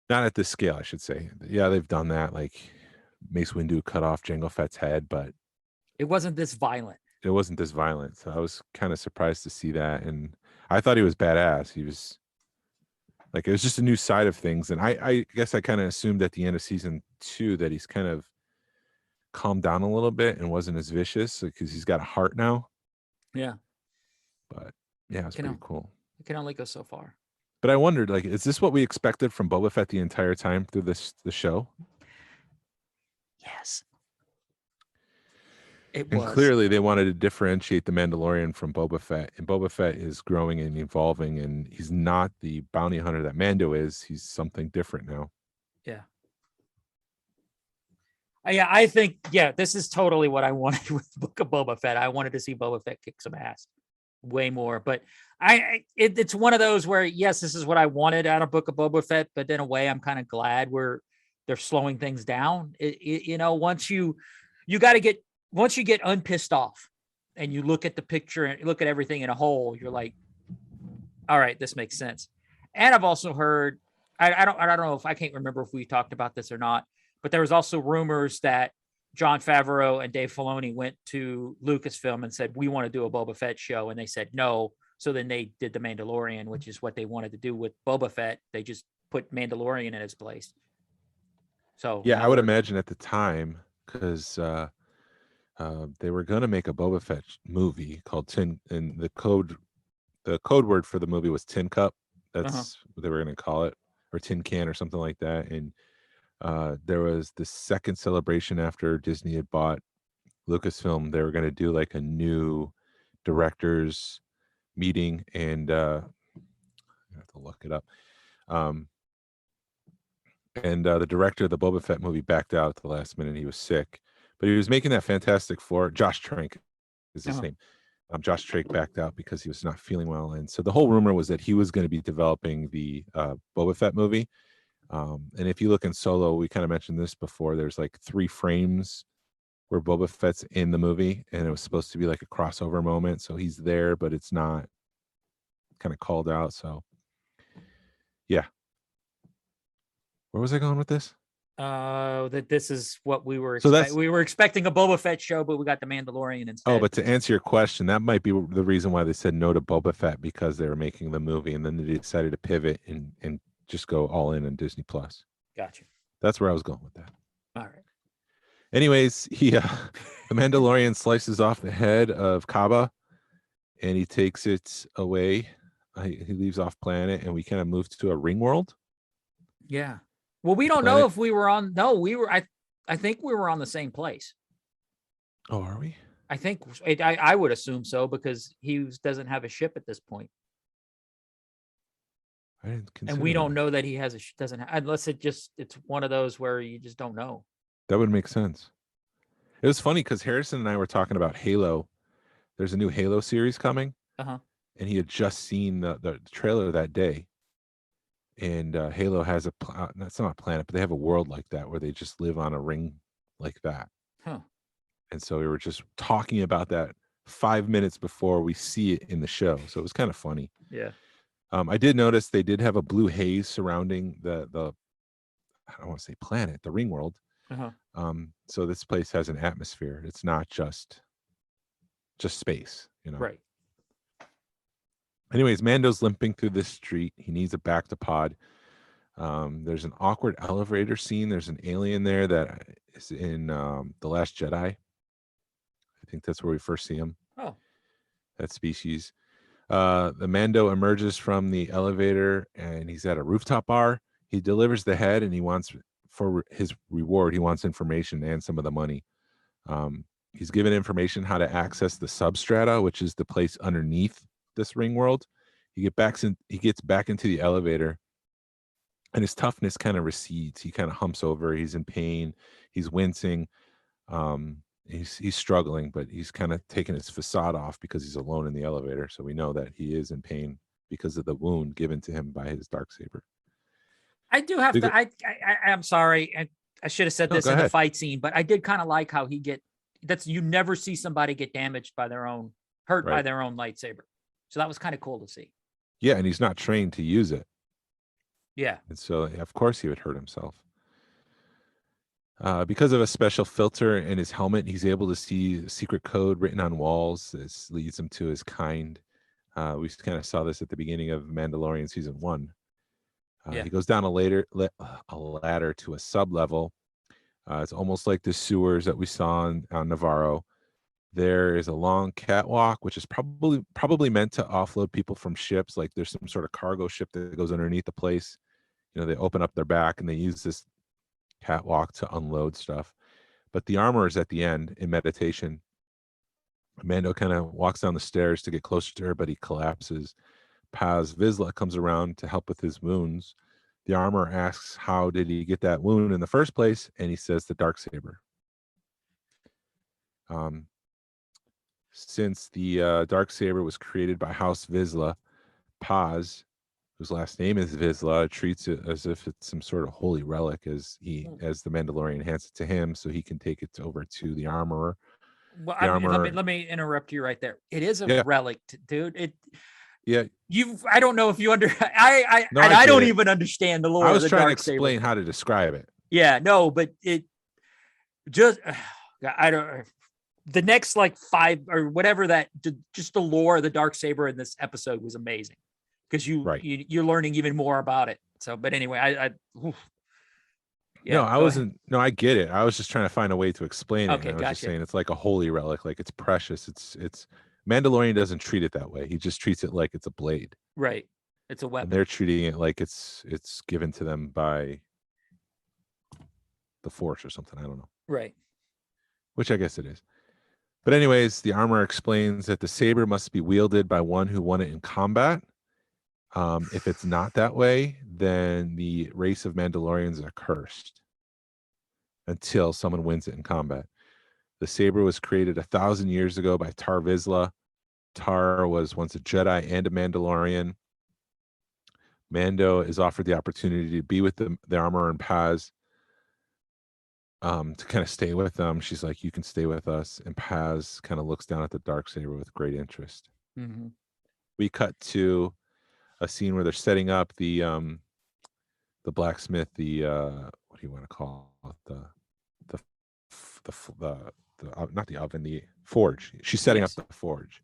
not at this scale, I should say. Yeah, they've done that. Like Mace Windu cut off Jango Fett's head, but it wasn't this violent. It wasn't this violent. So I was kind of surprised to see that. And I thought he was badass. He was like, it was just a new side of things. And I guess I kind of assumed at the end of season 2 that he's kind of calmed down a little bit and wasn't as vicious because he's got a heart now. Yeah. But yeah, it's pretty cool. It can only go so far. But I wondered, like, is this what we expected from Boba Fett the entire time through the show? Yes. And clearly they wanted to differentiate the Mandalorian from Boba Fett. And Boba Fett is growing and evolving, and he's not the bounty hunter that Mando is. He's something different now. Yeah. Yeah, I think, this is totally what I wanted with the Book of Boba Fett. I wanted to see Boba Fett kick some ass way more. But it's one of those where, yes, this is what I wanted out of Book of Boba Fett, but in a way, I'm kind of glad they're slowing things down. Once you get unpissed off and you look at the picture and look at everything in a whole, you're like, all right, this makes sense. And I've also heard, I don't know if I can't remember if we talked about this or not, but there was also rumors that Jon Favreau and Dave Filoni went to Lucasfilm and said, we want to do a Boba Fett show. And they said no. So then they did The Mandalorian, which is what they wanted to do with Boba Fett. They just put Mandalorian in its place. So yeah, I would imagine at the time, because they were going to make a Boba Fett movie called Tin, and the code word for the movie was Tin Cup. That's what they were going to call it, or Tin Can or something like that. And there was the second celebration after Disney had bought Lucasfilm. They were going to do like a new directors meeting, and I have to look it up. And the director of the Boba Fett movie backed out at the last minute. He was sick, but he was making that Fantastic Four. Josh Trank is his name. Josh Trank backed out because he was not feeling well, and so the whole rumor was that he was going to be developing the Boba Fett movie. And if you look in Solo, we kind of mentioned this before. There's like 3 frames where Boba Fett's in the movie, and it was supposed to be like a crossover moment. So he's there, but it's not kind of called out. So, yeah. Where was I going with this? That this is what we were. So that's- we were expecting a Boba Fett show, but we got the Mandalorian instead. Oh, but to answer your question, that might be the reason why they said no to Boba Fett, because they were making the movie, and then they decided to pivot and just go all in on Disney Plus. Gotcha. That's where I was going with that. All right. Anyways, the Mandalorian slices off the head of Kaba, and he takes it away. He leaves off planet, and we kind of move to a ring world. Yeah. Well, we don't know if we were on. No, we were. I think we were on the same place. Oh, are we? I think I would assume so, because he doesn't have a ship at this point, I didn't consider and we don't that. know that he has doesn't unless it's one of those where you just don't know. That would make sense. It was funny because Harrison and I were talking about Halo. There's a new Halo series coming, Uh-huh. and he had just seen the trailer that day. And Halo has that's not a planet, but they have a world like that where they just live on a ring like that. Huh. And so we were just talking about that 5 minutes before we see it in the show. So it was kind of funny. Yeah. I did notice they did have a blue haze surrounding the I don't want to say planet, the ring world. Uh-huh. So this place has an atmosphere. It's not just space, you know. Right. Anyways, Mando's limping through this street. He needs a back-to-pod. There's an awkward elevator scene. There's an alien there that is in The Last Jedi. I think that's where we first see him. Oh. That species. The Mando emerges from the elevator, and he's at a rooftop bar. He delivers the head, and he wants, for his reward, he wants information and some of the money. He's given information how to access the substrata, which is the place underneath this ring world. He gets back into the elevator, and his toughness kind of recedes. He kind of humps over. He's in pain. He's wincing. He's struggling, but he's kind of taking his facade off because he's alone in the elevator. So we know that he is in pain because of the wound given to him by his Darksaber. I do have to. I'm sorry. I should have said this in the fight scene, but I did kind of like how you never see somebody get damaged by their own, hurt by their own lightsaber. So that was kind of cool to see. Yeah, and he's not trained to use it. Yeah. And so, of course, he would hurt himself. Because of a special filter in his helmet, he's able to see a secret code written on walls. This leads him to his kind. We kind of saw this at the beginning of Mandalorian season 1. He goes down a ladder to a sub-level. It's almost like the sewers that we saw on Navarro. There is a long catwalk, which is probably meant to offload people from ships. Like there's some sort of cargo ship that goes underneath the place. You know, they open up their back and they use this catwalk to unload stuff. But the armor is at the end in meditation. Mando kind of walks down the stairs to get closer to her, but he collapses. Paz Vizsla comes around to help with his wounds. The armor asks, how did he get that wound in the first place? And he says the Darksaber. Since the Darksaber was created by House Vizsla, Paz, whose last name is Vizsla, treats it as if it's some sort of holy relic as the Mandalorian hands it to him so he can take it over to the armorer. Well, let me interrupt you right there. It is a relic, dude. I don't know if you I don't even understand the lore. I was of the trying to Darksaber. explain how to describe it. Yeah, no, but it just I don't. The next like 5 or whatever just the lore of the Darksaber in this episode was amazing because you're learning even more about it. So, but anyway, I get it. I was just trying to find a way to explain it. Okay, I was gotcha. just saying it's like a holy relic, like it's precious. It's Mandalorian doesn't treat it that way. He just treats it like it's a blade. Right. It's a weapon. And they're treating it like it's given to them by the Force or something. I don't know. Right. Which I guess it is. But anyways, the armor explains that the saber must be wielded by one who won it in combat. If it's not that way, then the race of Mandalorians are cursed until someone wins it in combat. The saber was created 1,000 years ago by Tar Vizsla. Tara was once a Jedi and a Mandalorian. Mando is offered the opportunity to be with the Armorer and Paz, to kind of stay with them. She's like, "You can stay with us," and Paz kind of looks down at the Darksaber with great interest. Mhm. We cut to a scene where they're setting up the blacksmith, the what do you want to call it? The not the oven, the forge. She's setting Yes. up the forge,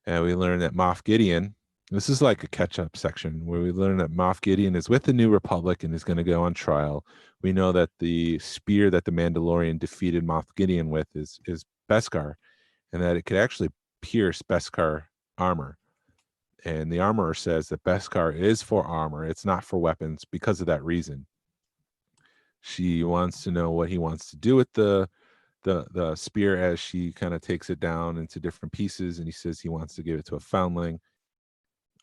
and we learn that Moff Gideon. This is like a catch-up section where we learn that Moff Gideon is with the New Republic and is going to go on trial. We know that the spear that the Mandalorian defeated Moff Gideon with is Beskar, and that it could actually pierce Beskar armor. And the armorer says that Beskar is for armor; it's not for weapons because of that reason. She wants to know what he wants to do with the spear as she kind of takes it down into different pieces, and he says he wants to give it to a foundling,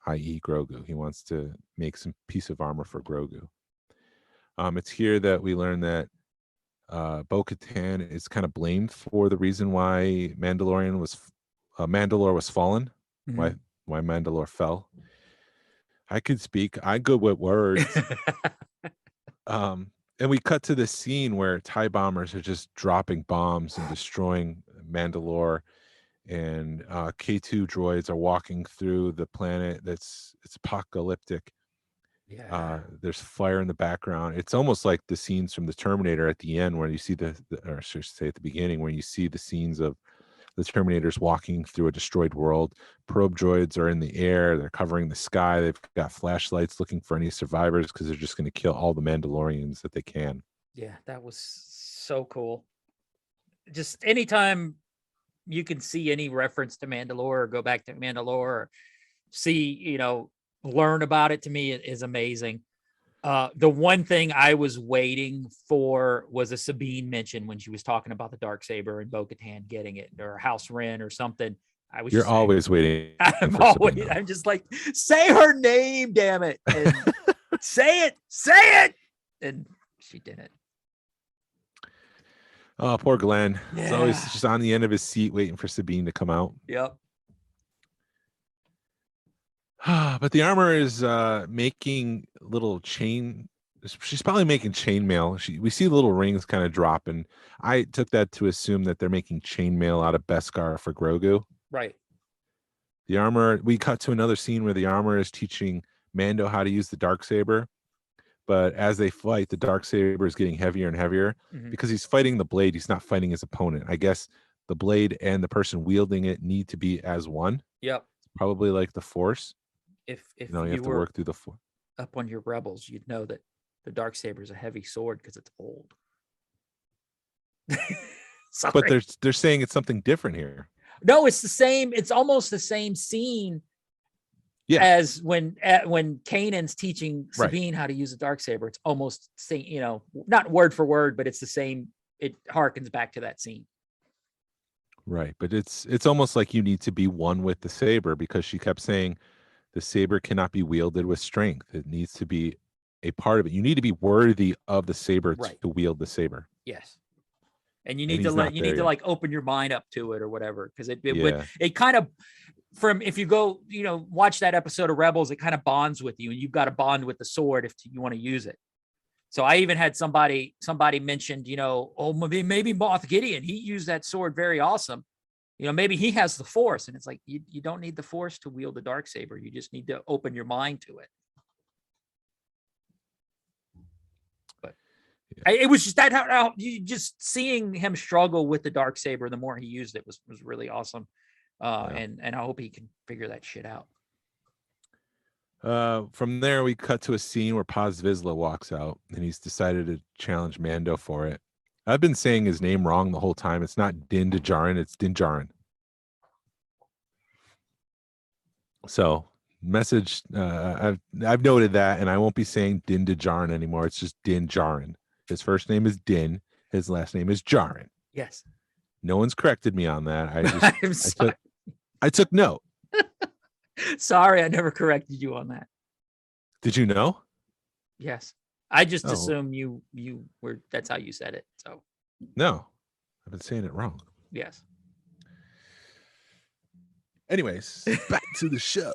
i.e. Grogu. He wants to make some piece of armor for Grogu. It's here that we learn that Bo-Katan is kind of blamed for the reason why Mandalore was fallen. Mhm. Why Mandalore fell. I could speak. I'm good with words. And we cut to this scene where TIE bombers are just dropping bombs and destroying Mandalore, and K2 droids are walking through the planet. It's apocalyptic. Yeah. There's fire in the background. It's almost like the scenes from the Terminator at the end, where you see or I should say at the beginning, where you see the scenes of the Terminators walking through a destroyed world. Probe droids are in the air. They're covering the sky. They've got flashlights looking for any survivors because they're just going to kill all the Mandalorians that they can. Yeah, that was so cool. Just anytime you can see any reference to Mandalore or go back to Mandalore or see, learn about it, to me it is amazing. The one thing I was waiting for was a Sabine mention when she was talking about the Darksaber and Bo-Katan getting it, or House Wren or something. You're always waiting. I'm just like, say her name, damn it. And say it. And she didn't. Oh, poor Glenn. He's always Yeah. just on the end of his seat waiting for Sabine to come out. Yep. But the armor is making little chain. She's probably making chainmail. We see little rings kind of drop, and I took that to assume that they're making chainmail out of Beskar for Grogu. Right. The armor. We cut to another scene where the armor is teaching Mando how to use the Darksaber, but as they fight, the Darksaber is getting heavier and heavier because he's fighting the blade. He's not fighting his opponent. I guess the blade and the person wielding it need to be as one. Yep. Probably like the Force. If you have to work through the Force. Up on your Rebels, you'd know that the Darksaber is a heavy sword because it's old. Sorry. But they're saying it's something different here. No, it's the same. It's almost the same scene as when Kanan's teaching Sabine how to use a Darksaber. It's almost same, not word for word, but it's the same. It harkens back to that scene. Right, but it's almost like you need to be one with the saber, because she kept saying the saber cannot be wielded with strength. It needs to be a part of it. You need to be worthy of the saber to wield the saber. Yes. And you need to like open your mind up to it or whatever. Because it kind of, if you go, watch that episode of Rebels, it kind of bonds with you, and you've got to bond with the sword if you want to use it. So I even had somebody mentioned, maybe Moff Gideon, he used that sword very awesome. Maybe he has the Force, and it's like, you don't need the Force to wield the Darksaber. You just need to open your mind to it. But it was just that how you just seeing him struggle with the Darksaber, the more he used it was really awesome. And I hope he can figure that shit out. From there, we cut to a scene where Paz Vizsla walks out, and he's decided to challenge Mando for it. I've been saying his name wrong the whole time. It's not Din Djarin, it's Din Djarin. So, message, I've noted that, and I won't be saying Din Djarin anymore. It's just Din Djarin. His first name is Din. His last name is Djarin. Yes. No one's corrected me on that. I'm sorry. I took note. Sorry, I never corrected you on that. Did you know? Yes. I just assumed you were, that's how you said it. So no, I've been saying it wrong. Yes. Anyways, back to the show.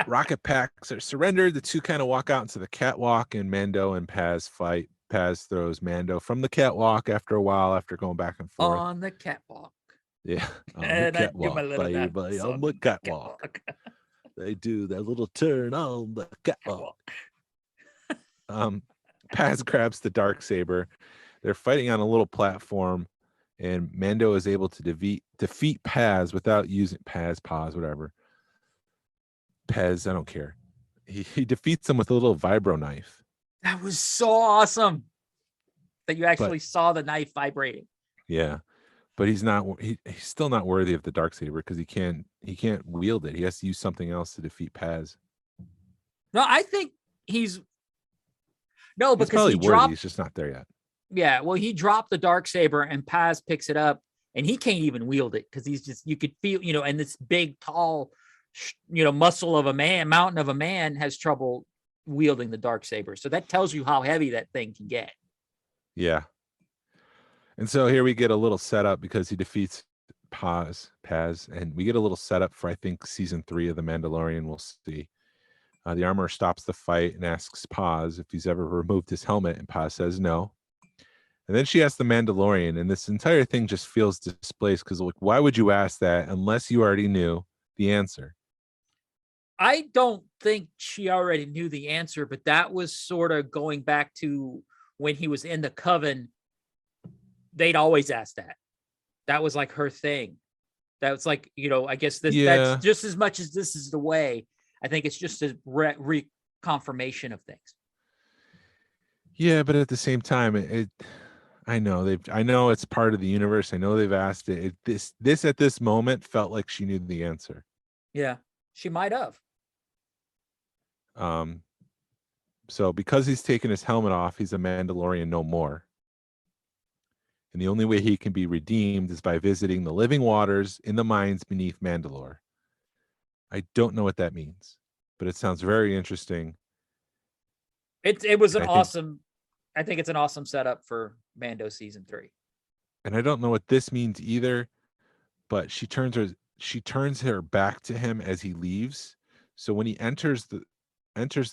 Rocket packs are surrendered. The two kind of walk out into the catwalk, and Mando and Paz fight. Paz throws Mando from the catwalk after a while, after going back and forth. On the catwalk. Yeah, on the And I do catwalk, my little baby, dance on the catwalk. They do that little turn on the catwalk. Paz grabs the Darksaber. They're fighting on a little platform, and Mando is able to defeat Paz without using Paz, whatever. Pez, I don't care. He defeats him with a little vibro knife. That was so awesome that you actually saw the knife vibrating. Yeah, but he's still not worthy of the Darksaber because he can't wield it. He has to use something else to defeat Paz. No, I think he's because probably he worthy. dropped. He's just not there yet. Yeah, well, he dropped the Darksaber and Paz picks it up, and he can't even wield it because you could feel, and this big, tall, muscle of a man, mountain of a man has trouble wielding the Darksaber. So that tells you how heavy that thing can get. Yeah. And so here we get a little setup because he defeats Paz, and we get a little setup for, I think, season 3 of The Mandalorian. We'll see. The armorer stops the fight and asks Paz if he's ever removed his helmet, and Paz says no. And then she asks the Mandalorian, and this entire thing just feels displaced because, like, why would you ask that unless you already knew the answer? I don't think she already knew the answer, but that was sort of going back to when he was in the Coven. They'd always ask that. That was like her thing. That was like, I guess that's just as much as this is the way. I think it's just a reconfirmation of things. Yeah, but at the same time, I know it's part of the universe. I know they've asked it. This at this moment felt like she knew the answer. Yeah, she might have. So because he's taken his helmet off, he's a Mandalorian no more. And the only way he can be redeemed is by visiting the living waters in the mines beneath Mandalore. I don't know what that means, but it sounds very interesting. It was an awesome. I think it's an awesome setup for Mando season 3. And I don't know what this means either, but she turns her back to him as he leaves. So when he enters the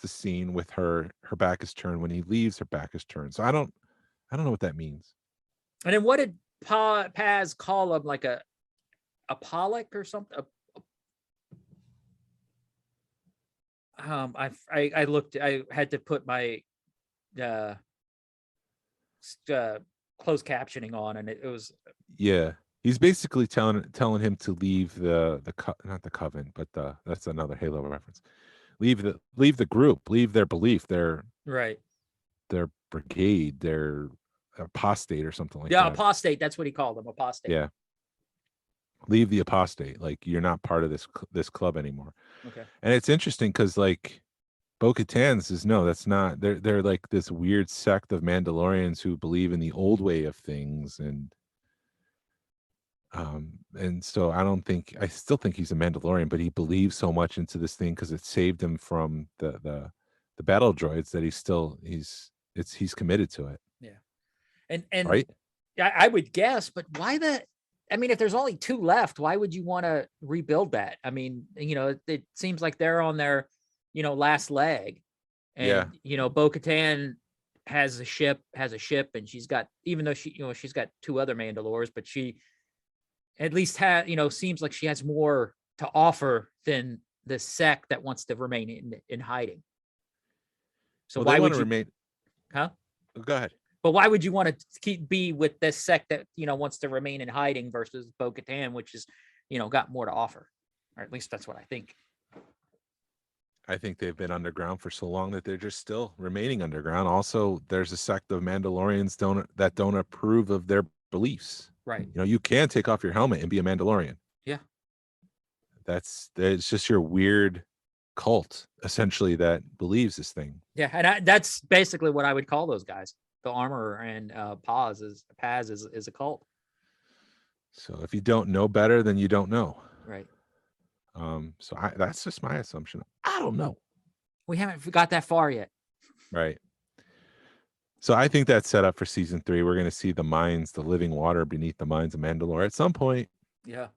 scene with her back is turned. When he leaves, her back is turned. So I don't know what that means. And then what did Paz call him? Like a Pollock or something? I looked. I had to put my closed captioning on, and it was. Yeah, he's basically telling him to leave not the Coven, but that's another Halo reference. Leave the group, leave their belief, their brigade, their apostate or something like that. Yeah, apostate. That's what he called them, apostate. Yeah. Leave the apostate. Like, you're not part of this club anymore. Okay. And it's interesting because, like, Bo-Katan says no, that's not. They're like this weird sect of Mandalorians who believe in the old way of things, and so I still think he's a Mandalorian, but he believes so much into this thing because it saved him from the battle droids that he's committed to it. Yeah. And right? Yeah, I would guess, but why if there's only 2 left, why would you want to rebuild that? I mean, it seems like they're on their, last leg. And, Bo-Katan has a ship, and she's got, even though she's got 2 other Mandalores, but she at least seems like she has more to offer than the sect that wants to remain in hiding. So why would you remain? Huh? Go ahead. But why would you want to be with this sect that, wants to remain in hiding versus Bo-Katan, which is, got more to offer? Or at least that's what I think. I think they've been underground for so long that they're just still remaining underground. Also, there's a sect of Mandalorians that don't approve of their beliefs. Right. You can take off your helmet and be a Mandalorian. Yeah. It's just your weird cult, essentially, that believes this thing. Yeah, and that's basically what I would call those guys. The Armorer and Paz is a cult. So if you don't know better, then you don't know. Right. So that's just my assumption. I don't know. We haven't got that far yet. Right. So I think that's set up for season 3. We're going to see the mines, the living water beneath the mines of Mandalore at some point. Yeah.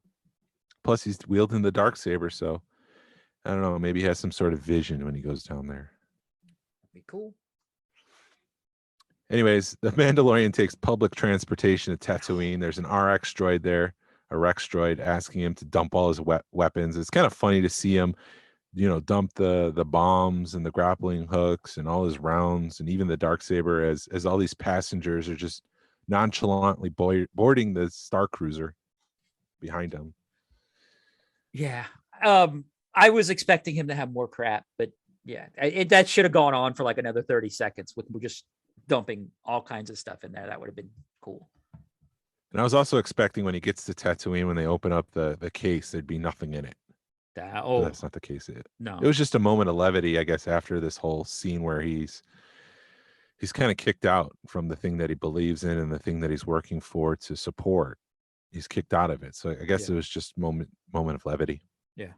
Plus, he's wielding the Darksaber, so I don't know. Maybe he has some sort of vision when he goes down there. Be cool. Anyways, the Mandalorian takes public transportation to Tatooine. There's an RX droid there, a Rex droid, asking him to dump all his weapons. It's kind of funny to see him, dump the bombs and the grappling hooks and all his rounds and even the Darksaber as all these passengers are just nonchalantly boarding the Star Cruiser behind him. Yeah. I was expecting him to have more crap, but yeah, that should have gone on for like another 30 seconds with just dumping all kinds of stuff in there. That would have been cool. And I was also expecting when he gets to Tatooine, when they open up the case, there'd be nothing in it. But that's not the case. No. It was just a moment of levity, I guess, after this whole scene where he's kind of kicked out from the thing that he believes in and the thing that he's working for to support. He's kicked out of it. So I guess it was just moment of levity. Yeah.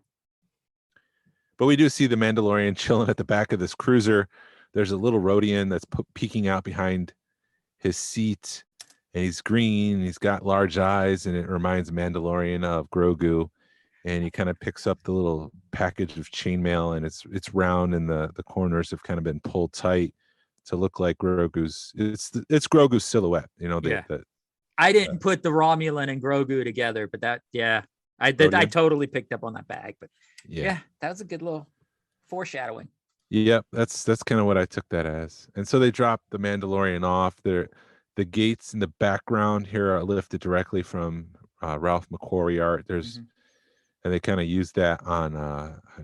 But we do see the Mandalorian chilling at the back of this cruiser. There's a little Rodian that's peeking out behind his seat, and he's green. He's got large eyes, and it reminds Mandalorian of Grogu. And he kind of picks up the little package of chainmail, and it's round, and the corners have kind of been pulled tight to look like Grogu's. It's Grogu's silhouette, I didn't put the Romulan and Grogu together, but I did. I totally picked up on that bag, but yeah, that was a good little foreshadowing. Yep, that's kind of what I took that as. And so they drop the Mandalorian off. The gates in the background here are lifted directly from Ralph McQuarrie art. And they kind of used that on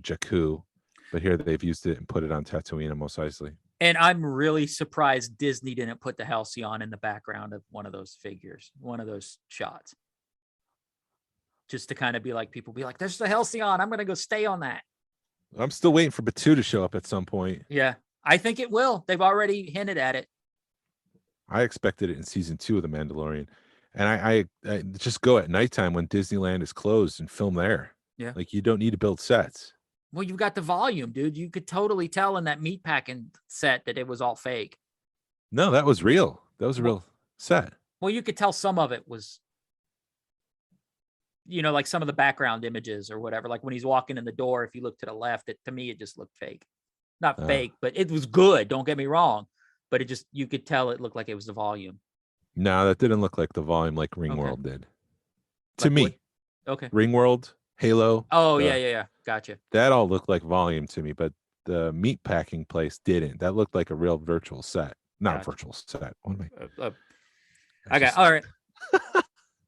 Jakku, but here they've used it and put it on Tatooine and Mos Eisley. And I'm really surprised Disney didn't put the Halcyon in the background of one of those figures, one of those shots. Just to kind of be like, people be like, there's the Halcyon. I'm going to go stay on that. I'm still waiting for Batuu to show up at some point. Yeah, I think it will. They've already hinted at it. I expected it in season 2 of The Mandalorian. And I just go at nighttime when Disneyland is closed and film there. Yeah. Like, you don't need to build sets. Well, you've got the volume, dude. You could totally tell in that meatpacking set that it was all fake. No, that was real. That was a real set. Well, you could tell some of it was, like some of the background images or whatever. Like when he's walking in the door, if you look to the left, to me, it just looked fake. Not fake, but it was good. Don't get me wrong. But you could tell it looked like it was the volume. No, that didn't look like the volume like Ringworld did. To Like me. what? Okay. Ringworld, Halo. Oh, yeah. Gotcha. That all looked like volume to me, but the meatpacking place didn't. That looked like a real virtual set. Not Gotcha. virtual set. What am Okay. All right.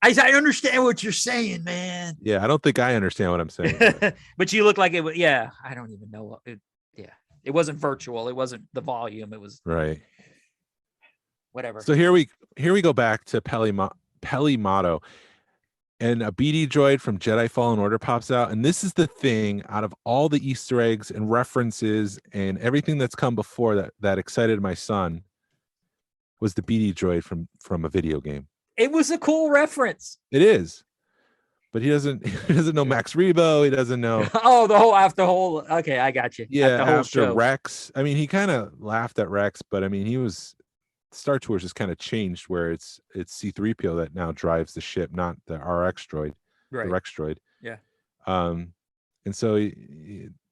I understand what you're saying, man. Yeah, I don't think I understand what I'm saying. But you look like it was, I don't even know. It wasn't virtual. It wasn't the volume. It was right. Whatever. So here we go back to Peli Motto, and a BD droid from Jedi Fallen Order pops out. And this is the thing, out of all the Easter eggs and references and everything that's come before that excited my son, was the BD droid from a video game. It was a cool reference. It is. But he doesn't know Max Rebo. He doesn't know. Oh, the whole. Okay, I got you. Yeah, the whole after show. Rex. I mean, he kind of laughed at Rex, but I mean, Star Tours has kind of changed where it's C-3PO that now drives the ship, not the RX droid, right. the Rex droid. Yeah. And so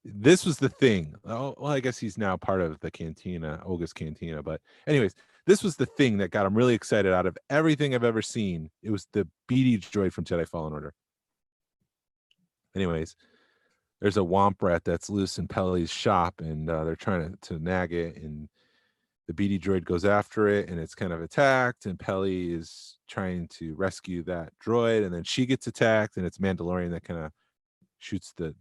this was the thing. Oh, well, I guess he's now part of the Cantina, Olga's Cantina. But anyways, this was the thing that got him really excited. Out of everything I've ever seen, it was the BD droid from Jedi Fallen Order. Anyways, there's a Womp Rat that's loose in Peli's shop, and they're trying to nag it, and the BD droid goes after it, and it's kind of attacked, and Peli is trying to rescue that droid, and then she gets attacked, and it's Mandalorian that kind of shoots the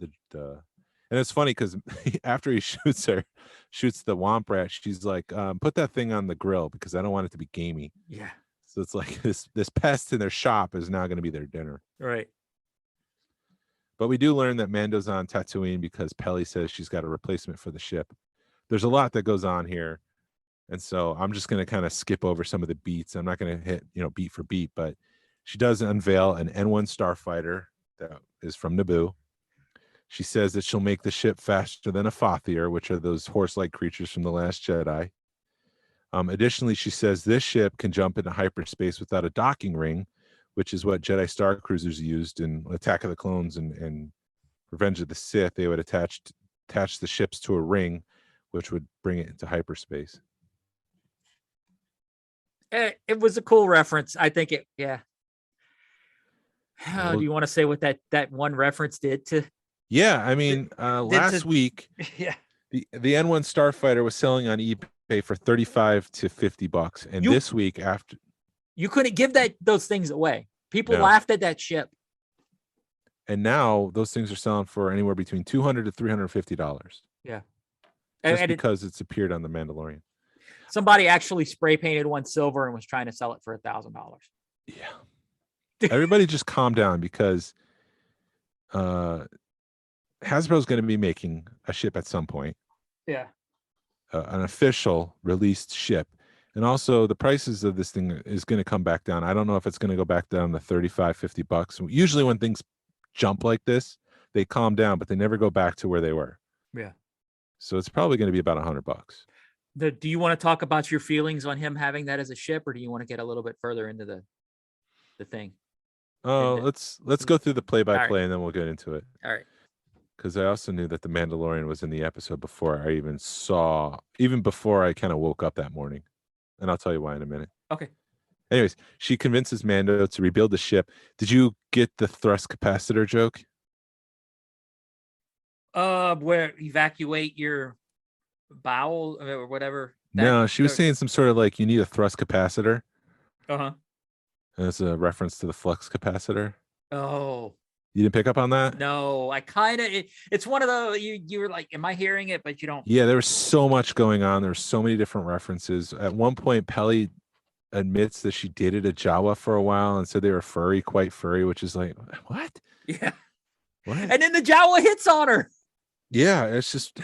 and it's funny because after he shoots the Womp Rat, she's like, put that thing on the grill because I don't want it to be gamey. Yeah. So it's like this pest in their shop is now going to be their dinner. Right. But we do learn that Mando's on Tatooine because Peli says she's got a replacement for the ship. There's a lot that goes on here. And so I'm just going to kind of skip over some of the beats. I'm not going to hit, beat for beat, but she does unveil an N1 starfighter that is from Naboo. She says that she'll make the ship faster than a Fathier, which are those horse-like creatures from The Last Jedi. Additionally, she says this ship can jump into hyperspace without a docking ring, which is what Jedi Star Cruisers used in Attack of the Clones and Revenge of the Sith. They would attach the ships to a ring, which would bring it into hyperspace. It was a cool reference. I think it. Yeah. Well, Do you want to say what that one reference did to? Yeah, I mean, last week Yeah. the N1 Starfighter was selling on eBay for $35 to $50, and this week after you couldn't give those things away. People No. laughed at that ship. and now those things are selling for anywhere between $200 to $350. Yeah. Just And because it's appeared on The Mandalorian. somebody actually spray painted one silver and was trying to sell it for $1,000. Yeah. Everybody just calm down, because Hasbro's going to be making a ship at some point, Yeah. an official released ship. And also the prices of this thing is going to come back down. I don't know if it's going to go back down to $35-$50. Usually when things jump like this, they calm down, but they never go back to where they were. Yeah. So it's probably going to be about $100. Do you want to talk about your feelings on him having that as a ship, or do you want to get a little bit further into the thing? Oh, And let's go through the play-by-play All right. and then we'll get into it. All right. Because I also knew that the Mandalorian was in the episode before I even before I kind of woke up that morning. And I'll tell you why in a minute. Okay. Anyways, she convinces Mando to rebuild the ship. Did you get the thrust capacitor joke? Where evacuate your bowel or whatever. No, she was saying some sort of like, you need a thrust capacitor. Uh-huh. And it's a reference to the flux capacitor. Oh. You didn't pick up on that? No, I kind of it's one of the you were like, am I hearing it? But you don't. Yeah, there was so much going on. There were so many different references. At one point, Peli admits that she dated a Jawa for a while and said they were furry, quite furry, which is like, what? Yeah. What? And then the Jawa hits on her. Yeah, it's just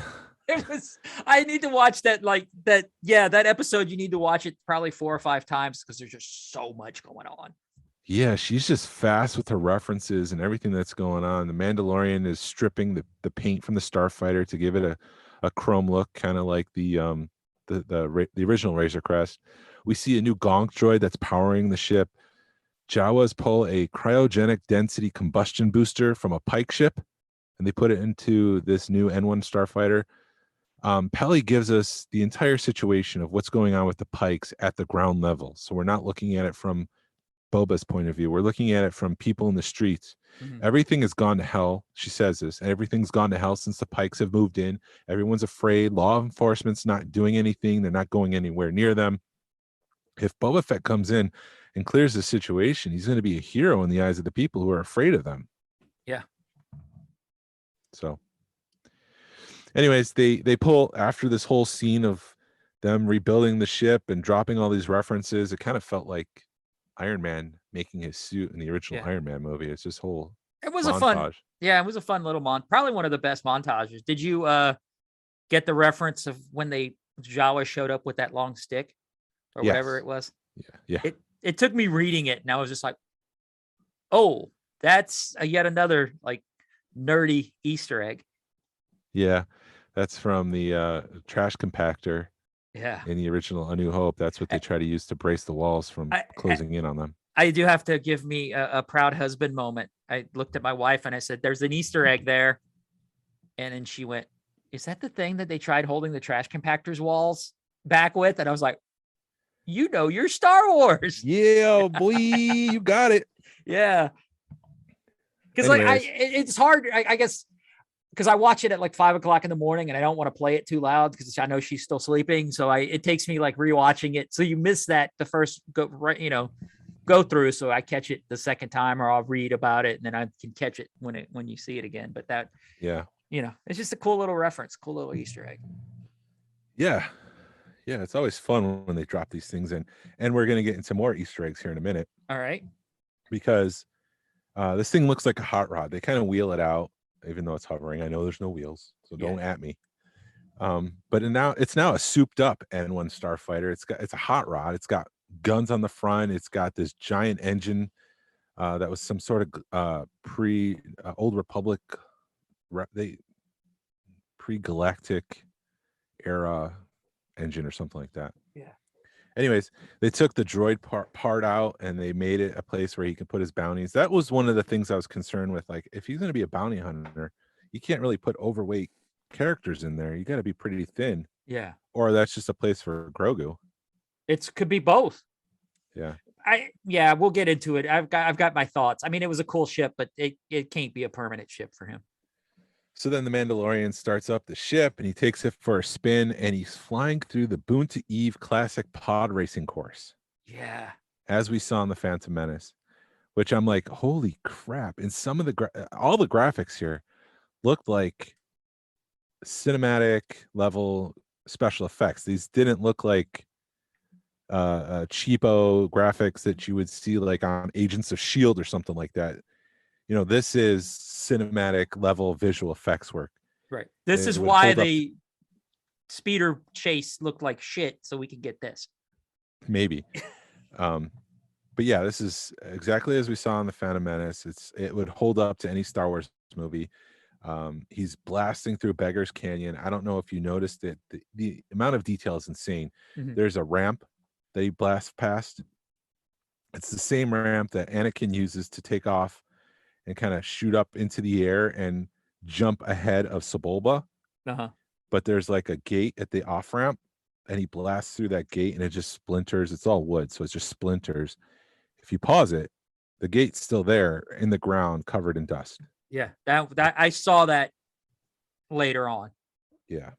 It was. I need to watch that. Like that. Yeah, that episode. You need to watch it probably 4 or 5 times because there's just so much going on. yeah, she's just fast with her references and everything that's going on. The Mandalorian is stripping the paint from the Starfighter to give it a chrome look, kind of like the original Razor Crest. We see a new Gonk droid that's powering the ship. Jawas pull a cryogenic density combustion booster from a Pike ship, and they put it into this new N1 Starfighter. Peli gives us the entire situation of what's going on with the Pikes at the ground level. So we're not looking at it from Boba's point of view. We're looking at it from people in the streets. Mhm. Everything has gone to hell. She says this. Everything's gone to hell since the Pikes have moved in. Everyone's afraid. Law enforcement's not doing anything. They're not going anywhere near them. If Boba Fett comes in and clears the situation, he's going to be a hero in the eyes of the people who are afraid of them. Yeah. So anyways, they pull after this whole scene of them rebuilding the ship and dropping all these references. It kind of felt like Iron Man making his suit in the original Yeah. Iron Man movie. It's this whole It was montage. a fun. Yeah, it was a fun little probably one of the best montages. Did you get the reference of when Jawa showed up with that long stick or whatever Yes. it was? Yeah. It took me reading it and I was just like, oh, that's yet another like nerdy Easter egg. Yeah. That's from the trash compactor Yeah. in the original A New Hope. That's what they try to use to brace the walls from closing in on them. I do have to give me a proud husband moment. I looked at my wife and I said, there's an Easter egg there. And then she went, is that the thing that they tried holding the trash compactor's walls back with? And I was like, you know, you're Star Wars. Yeah, boy, you got it. Yeah. Because like Anyways. it's hard, I guess, because I watch it at like 5 o'clock in the morning and I don't want to play it too loud because I know she's still sleeping. So it takes me like rewatching it. So you miss that the first go through. So I catch it the second time or I'll read about it and then I can catch it when you see it again. But that, Yeah. it's just a cool little reference, cool little Easter egg. Yeah. Yeah. It's always fun when they drop these things in. And we're going to get into more Easter eggs here in a minute All right. because this thing looks like a hot rod. They kind of wheel it out, even though it's hovering. I know there's no wheels, so don't at me. But it's now a souped up N1 Starfighter. It's a hot rod. It's got guns on the front. It's got this giant engine that was some sort of Old Republic, pre-galactic era engine or something like that. Yeah. Anyways, they took the droid part out and they made it a place where he can put his bounties. That was one of the things I was concerned with. Like, if he's going to be a bounty hunter, you can't really put overweight characters in there. You got to be pretty thin, Yeah. or that's just a place for Grogu. Could be both. Yeah. We'll get into it. I've got my thoughts. I mean, it was a cool ship, but it can't be a permanent ship for him. So then the Mandalorian starts up the ship and he takes it for a spin and he's flying through the Boonta Eve Classic pod racing course. Yeah. As we saw in the Phantom Menace, which I'm like, holy crap. And some of all the graphics here looked like cinematic level special effects. These didn't look like cheapo graphics that you would see like on Agents of S.H.I.E.L.D. or something like that. You know, this is cinematic level visual effects work. Right. This is would why hold up- the speeder chase looked like shit, so we could get this. Maybe. But yeah, this is exactly as we saw in the Phantom Menace. It would hold up to any Star Wars movie. He's blasting through Beggar's Canyon. I don't know if you noticed it. The amount of detail is insane. Mhm. There's a ramp that he blasts past. It's the same ramp that Anakin uses to take off and kind of shoot up into the air and jump ahead of Sebulba. Uh-huh. But there's like a gate at the off ramp, and he blasts through that gate, and it just splinters. It's all wood, so it's just splinters. If you pause it, the gate's still there in the ground, covered in dust. Yeah. That I saw that later on, Yeah.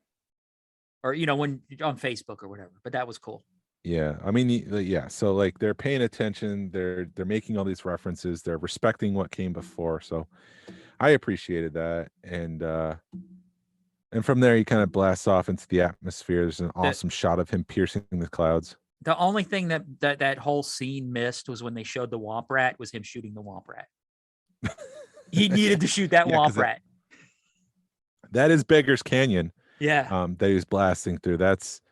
or when on Facebook or whatever. But that was cool. Yeah, I mean, yeah. So like they're paying attention. They're making all these references. They're respecting what came before. So I appreciated that. And from there, he kind of blasts off into the atmosphere. There's an awesome shot of him piercing the clouds. The only thing that whole scene missed was when they showed the Womp Rat, was him shooting the Womp Rat. He needed to shoot that Yeah, 'cause Womp Rat. That is Beggar's Canyon. Yeah. That he was blasting through. That's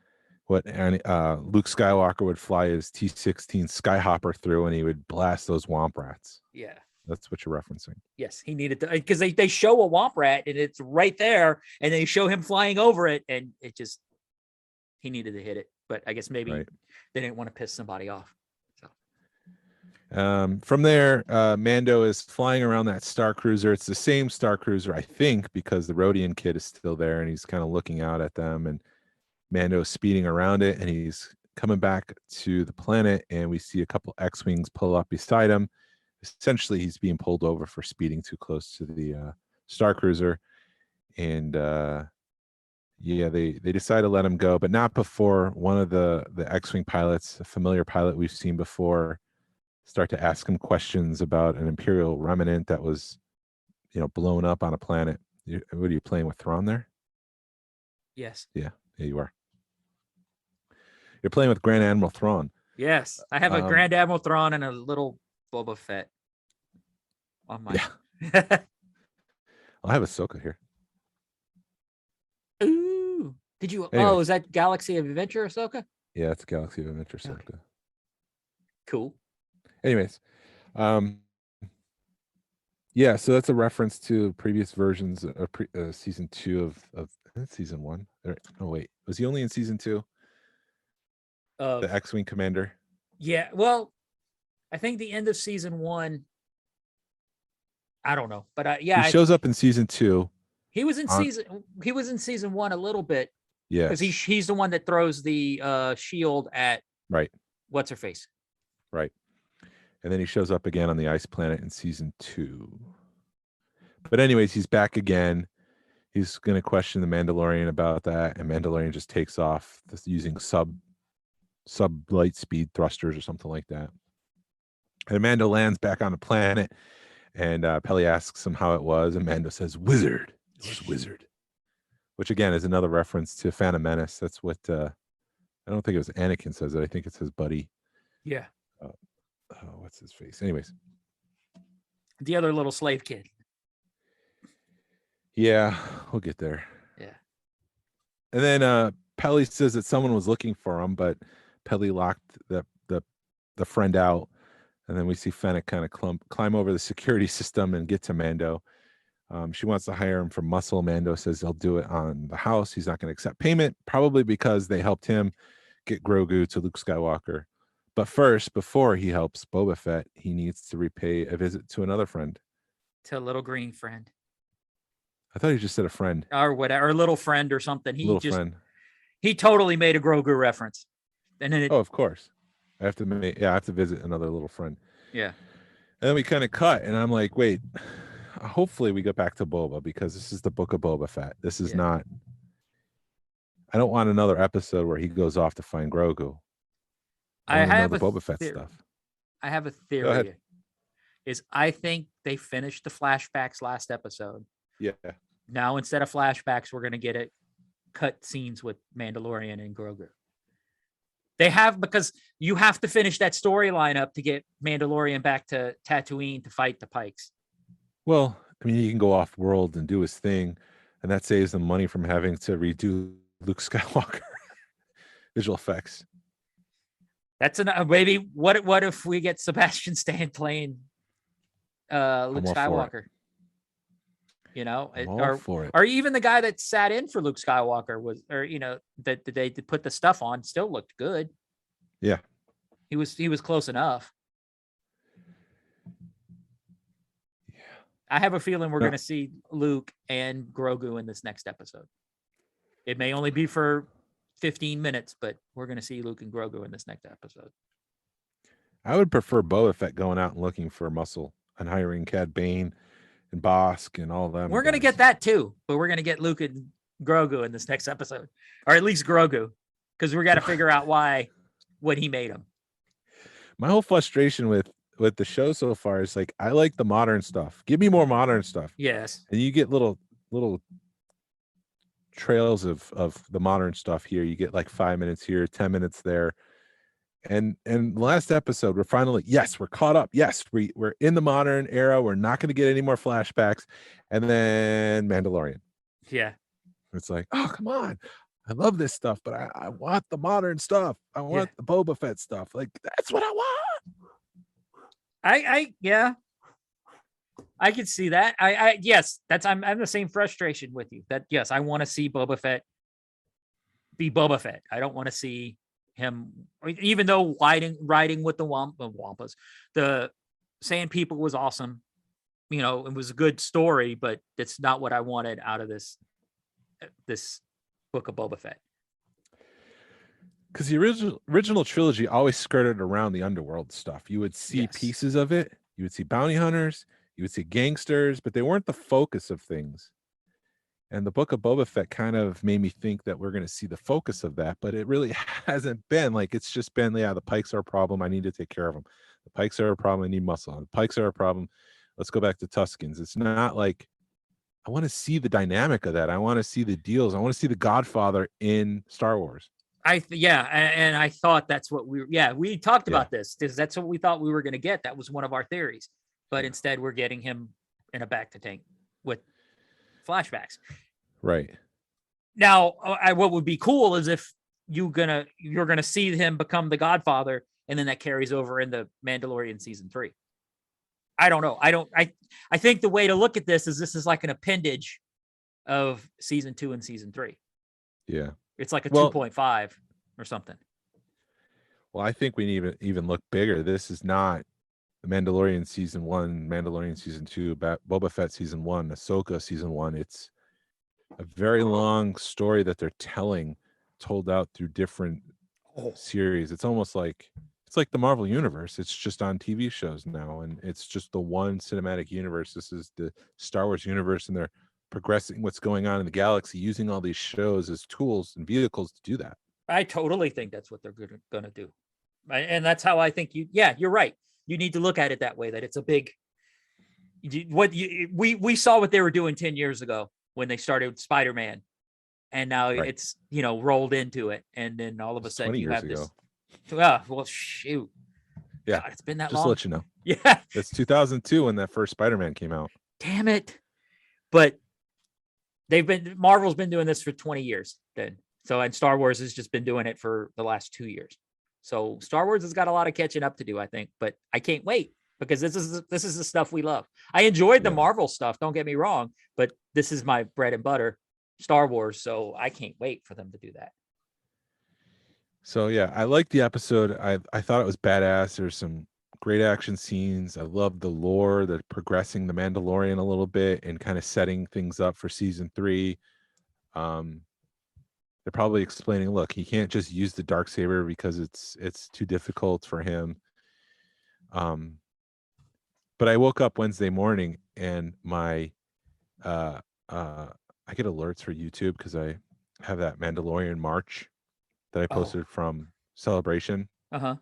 what Luke Skywalker would fly his T-16 Skyhopper through, and he would blast those Womp Rats. Yeah. That's what you're referencing. Yes, he needed to, because they show a Womp Rat and it's right there, and they show him flying over it, and he needed to hit it. But I guess maybe Right. they didn't want to piss somebody off. So From there, Mando is flying around that Star Cruiser. It's the same Star Cruiser, I think, because the Rodian kid is still there, and he's kind of looking out at them, and Mando is speeding around it, and he's coming back to the planet, and we see a couple X-Wings pull up beside him. Essentially, he's being pulled over for speeding too close to the Star Cruiser. And yeah, they decide to let him go, but not before one of the X-Wing pilots, a familiar pilot we've seen before, start to ask him questions about an Imperial remnant that was, blown up on a planet. What are you playing with, Thrawn there? yes. Yeah, you are. You're playing with Grand Admiral Thrawn. Yes. I have a Grand Admiral Thrawn and a little Boba Fett on my. Yeah. I have Ahsoka here. Ooh. Did you? Anyway. Oh, is that Galaxy of Adventure Ahsoka? Yeah, it's Galaxy of Adventure Ahsoka. Okay. Cool. Anyways, yeah, so that's a reference to previous versions of season 2 of season 1. Oh wait, was he only in season 2? The X-Wing commander. Yeah. Well, I think the end of season 1. I don't know, but yeah, He shows up in season 2. he was in season 1 a little bit, Yeah, because he's the one that throws the shield at right. what's her face. Right. And then he shows up again on the ice planet in season 2. But anyways, he's back again. He's going to question the Mandalorian about that, and Mandalorian just takes off using sub light speed thrusters or something like that. And Mando lands back on the planet, and Peli asks him how it was, and Mando says, "Wizard." It was wizard. Which again is another reference to Phantom Menace. That's what I don't think it was Anakin says it. I think it says Buddy. Yeah. What's his face? Anyways. The other little slave kid. Yeah, we'll get there. Yeah. And then Peli says that someone was looking for him, but Peli locked the friend out. And then we see Fennec kind of climb over the security system and get to Mando. She wants to hire him for muscle. Mando says he'll do it on the house. He's not going to accept payment, probably because they helped him get Grogu to Luke Skywalker. But first, before he helps Boba Fett, he needs to repay a visit to another friend. To a little green friend I thought he just said a friend. or whatever, or little friend or something. Little friend. He totally made a Grogu reference. And then Oh, of course. I have to visit another little friend. yeah. And then we kind of cut, and I'm like, wait, hopefully we get back to Boba, because this is the Book of Boba Fett. This is not. I don't want another episode where he goes off to find Grogu. I have the Boba Fett stuff. I have a Go theory. ahead. Is I think they finished the flashbacks last episode. Yeah. Now instead of flashbacks, we're gonna get it cut scenes with Mandalorian and Grogu. They have, because you have to finish that storyline up to get Mandalorian back to Tatooine to fight the Pikes. Well, I mean, he can go off world and do his thing, and that saves them money from having to redo Luke Skywalker visual effects. That's maybe what if we get Sebastian Stan playing Luke Skywalker? You know, I'm all for it. Or even the guy that sat in for Luke Skywalker was, or you know, that they put the stuff on, still looked good. Yeah, he was close enough. Yeah, I have a feeling we're going to see Luke and Grogu in this next episode. It may only be for 15 minutes, but we're going to see Luke and Grogu in this next episode. I would prefer Boba Fett going out and looking for muscle and hiring Cad Bane and Bosk and all of them. We're going to get that too, but we're going to get Luke and Grogu in this next episode, or at least Grogu, because we got to figure out what he made him. My whole frustration with the show so far is like, I like the modern stuff. Give me more modern stuff. Yes. And you get little trails of the modern stuff here. You get like 5 minutes here, 10 minutes there. And last episode, we're finally, yes, we're caught up. Yes, we're in the modern era. We're not going to get any more flashbacks. And then Mandalorian. Yeah. It's like, oh, come on. I love this stuff, but I want the modern stuff. I want the Boba Fett stuff. Like, that's what I want. Yeah. I can see that. Yes, I'm the same frustration with you. That yes, I want to see Boba Fett be Boba Fett. I don't want to see him, even though riding with the Wampas, the Sand People was awesome. You know, it was a good story, but it's not what I wanted out of this Book of Boba Fett. Because the original trilogy always skirted around the underworld stuff. You would see pieces of it. You would see bounty hunters. You would see gangsters, but they weren't the focus of things. And the Book of Boba Fett kind of made me think that we're going to see the focus of that, but it really hasn't been. Like, it's just been, the Pikes are a problem. I need to take care of them. The Pikes are a problem. I need muscle. The Pikes are a problem. Let's go back to Tuskens. It's not like, I want to see the dynamic of that. I want to see the deals. I want to see the Godfather in Star Wars. And I thought that's what we talked about this, because that's what we thought we were going to get. That was one of our theories, but instead we're getting him in a back to tank with flashbacks. Right. Now, what would be cool is if you're gonna see him become the Godfather, and then that carries over into Mandalorian season 3. I don't know. I think the way to look at this is like an appendage of season 2 and season 3. Yeah. It's like a 2.5 or something. Well, I think we need to even look bigger. This is not the Mandalorian season 1, Mandalorian season 2, Boba Fett season 1, Ahsoka season 1. It's a very long story that they're told out through different series. It's almost like the Marvel universe. It's just on TV shows now, and it's just the one cinematic universe. This is the Star Wars universe, and they're progressing what's going on in the galaxy, using all these shows as tools and vehicles to do that. I totally think that's what they're going to do. And that's how I think you're right. You need to look at it that way, that it's a big, we saw what they were doing 10 years ago when they started Spider-Man, and now it's, rolled into it. And then all of a sudden you have this. Well, shoot. Yeah. God, it's been that just long. To let you know. Yeah. It's 2002 when that first Spider-Man came out. Damn it. But Marvel's been doing this for 20 years then. So, and Star Wars has just been doing it for the last 2 years. So Star Wars has got a lot of catching up to do, I think, but I can't wait, because this is the stuff we love. I enjoyed the Marvel stuff, don't get me wrong, but this is my bread and butter, Star Wars. So I can't wait for them to do that. So yeah, I liked the episode. I thought it was badass. There's some great action scenes. I love the lore, the progressing the Mandalorian a little bit and kind of setting things up for season 3. Um, they're probably explaining, look, he can't just use the dark saber because it's too difficult for him. But I woke up Wednesday morning and my I get alerts for YouTube because I have that Mandalorian March that I Oh. posted from Celebration. Uh-huh.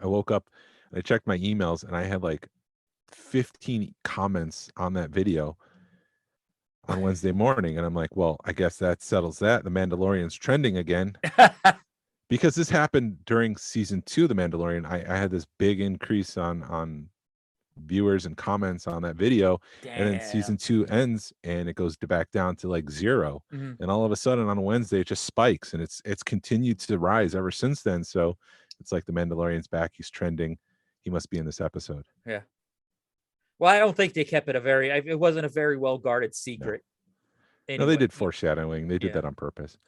I woke up and I checked my emails and I had like 15 comments on that video on Wednesday morning. And I'm like, well, I guess that settles that. The Mandalorian's trending again. Because this happened during season 2 of The Mandalorian. I had this big increase on viewers and comments on that video. And then season 2 ends and it goes back down to like 0. Mhm. And all of a sudden on Wednesday it just spikes and it's continued to rise ever since then. So it's like the Mandalorian's back, he's trending, he must be in this episode. Yeah. Well, I don't think they kept it it wasn't a very well guarded secret. No, Anyway. they did foreshadowing, they did Yeah. that on purpose.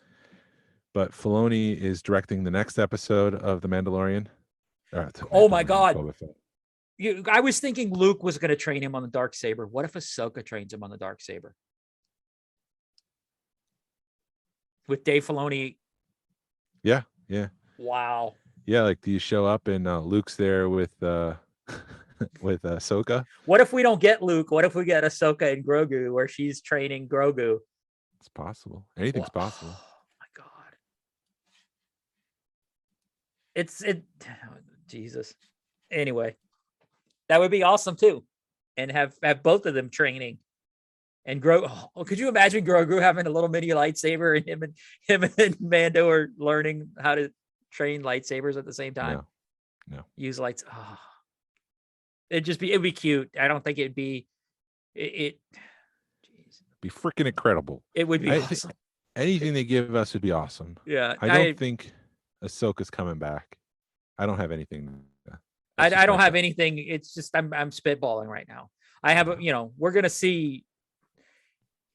But Filoni is directing the next episode of The Mandalorian. Oh my Mandalorian, God. Boba Fett. I was thinking Luke was going to train him on the dark saber. What if Ahsoka trains him on the dark saber? With Dave Filoni. Yeah. Wow. Yeah, like do you show up and Luke's there with with Ahsoka? What if we don't get Luke? What if we get Ahsoka and Grogu where she's training Grogu? It's possible. Anything's possible. Oh my God. Jesus. Anyway, that would be awesome too. And have both of them training. And could you imagine Grogu having a little mini lightsaber and him and Mando are learning how to train lightsabers at the same time? No. Use lights. Oh. It'd be cute. I don't think it'd be jeez. Be freaking incredible. It would be I awesome. Anything they give us would be awesome. Yeah. I don't think Ahsoka's coming back. I don't have anything. I don't have anything. It's just I'm spitballing right now. I have we're gonna see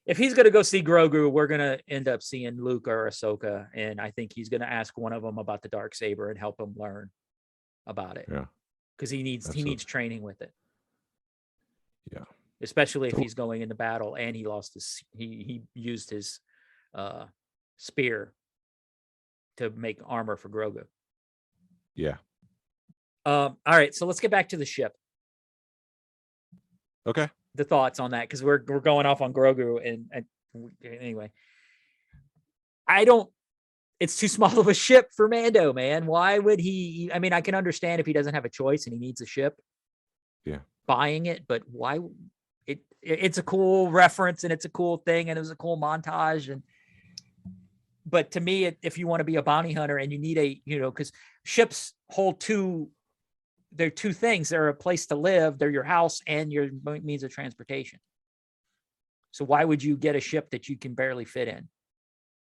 if he's gonna go see Grogu, we're gonna end up seeing Luke or Ahsoka, and I think he's gonna ask one of them about the dark saber and help him learn about it. Yeah. Because he needs training with it. Yeah. Especially if he's going into battle and he used his spear to make armor for Grogu. Yeah. All right, so let's get back to the ship. Okay. The thoughts on that, because we're going off on Grogu and anyway. It's too small of a ship for Mando, man. Why would he? I mean, I can understand if he doesn't have a choice and he needs a ship. Yeah. Buying it, but why? It's a cool reference and it's a cool thing and it was a cool montage but to me, if you want to be a bounty hunter and you need because ships hold they're two things. They're a place to live. They're your house and your means of transportation. So why would you get a ship that you can barely fit in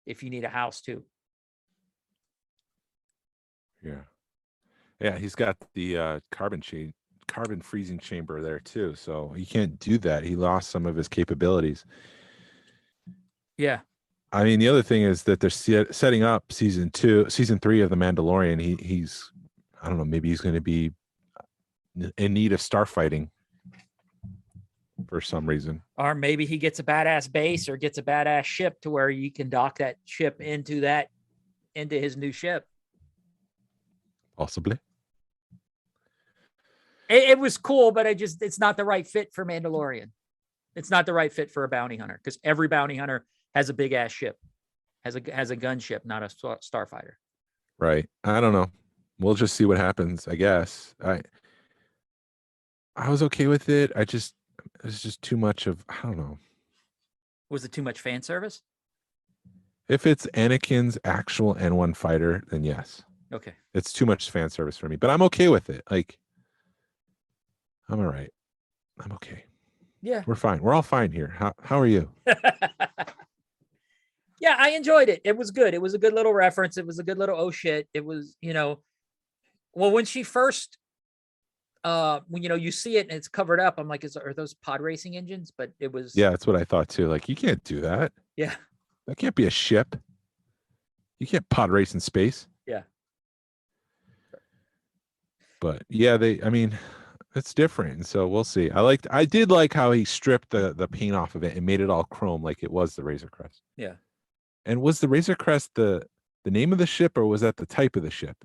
if you need a house too? Yeah. Yeah, he's got the carbon freezing chamber there too. So he can't do that. He lost some of his capabilities. Yeah. I mean, the other thing is that they're setting up season 3 of The Mandalorian. He's I don't know, maybe he's going to be in need of starfighting for some reason. Or maybe he gets a badass base or gets a badass ship to where you can dock that ship into his new ship. Possibly. It was cool, but it's not the right fit for Mandalorian. It's not the right fit for a bounty hunter because every bounty hunter has a big ass ship, has a gunship, not a starfighter. Right. I don't know. We'll just see what happens, I guess. I was okay with it. It's just too much of, I don't know. Was it too much fan service? If it's Anakin's actual N1 fighter, then yes. Okay. It's too much fan service for me, but I'm okay with it. Like, I'm all right. I'm okay. Yeah. We're fine. We're all fine here. How are you? Yeah, I enjoyed it. It was good. It was a good little reference. It was a good little oh shit. It was, well, when she first when you see it and it's covered up, I'm like, are those pod racing engines? But it was that's what I thought too. Like, you can't do that. Yeah. That can't be a ship. You can't pod race in space. Yeah. But yeah, I mean, it's different. And so we'll see. I did like how he stripped the paint off of it and made it all chrome like it was the Razor Crest. Yeah. And was the Razor Crest the name of the ship, or was that the type of the ship?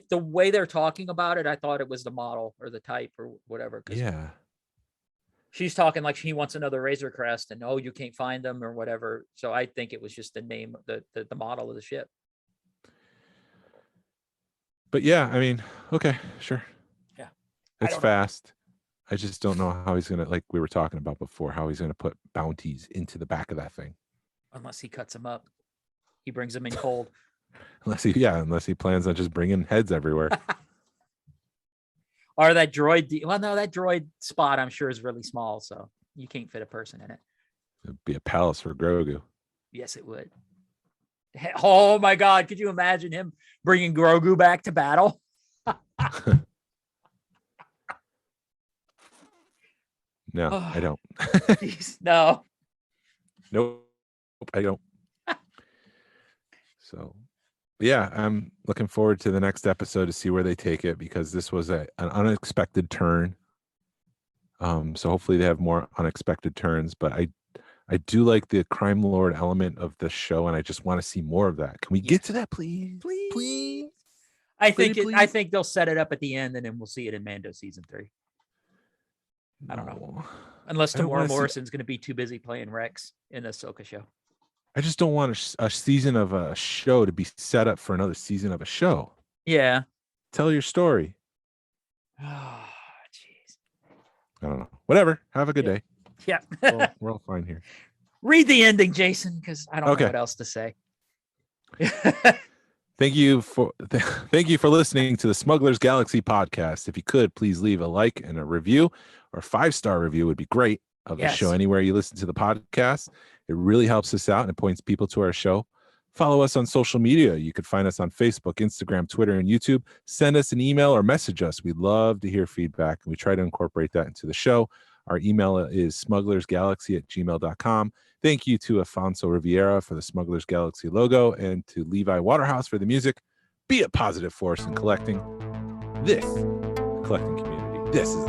The way they're talking about it, I thought it was the model or the type or whatever. Yeah. She's talking like she wants another Razor Crest and you can't find them or whatever. So I think it was just the name, the model of the ship. But yeah, I mean, okay, sure. Yeah. It's fast. I just don't know how he's going to, like we were talking about before, how he's going to put bounties into the back of that thing. Unless he cuts them up. He brings them in cold. Unless he plans on just bringing heads everywhere. Or that droid. Well, no, that droid spot I'm sure is really small, so you can't fit a person in it. It'd be a palace for Grogu. Yes, it would. Oh my God! Could you imagine him bringing Grogu back to battle? No, I don't. Jeez, no. Nope, I don't. So, yeah, I'm looking forward to the next episode to see where they take it, because this was an unexpected turn. So hopefully they have more unexpected turns, but I do like the crime lord element of the show, and I just want to see more of that. Can we get to that, please? Please. I think they'll set it up at the end, and then we'll see it in Mando season 3. I don't know. Unless Tamora Morrison's going to be too busy playing Rex in the Ahsoka show. I just don't want a season of a show to be set up for another season of a show. Yeah. Tell your story. Oh, jeez. I don't know. Whatever. Have a good day. Yeah. We're all fine here. Read the ending, Jason, because I don't know what else to say. Thank you for listening to the Smugglers Galaxy podcast. If you could, please leave a like and a review, or a 5-star review would be great, of the show anywhere you listen to the podcast. It really helps us out and it points people to our show. Follow us on social media. You could find us on Facebook, Instagram, Twitter, and YouTube. Send us an email or message us. We'd love to hear feedback, and we try to incorporate that into the show. Our email is smugglersgalaxy@gmail.com. Thank you to Afonso Riviera for the Smugglers Galaxy logo, and to Levi Waterhouse for the music. Be a positive force in collecting this collecting community. This is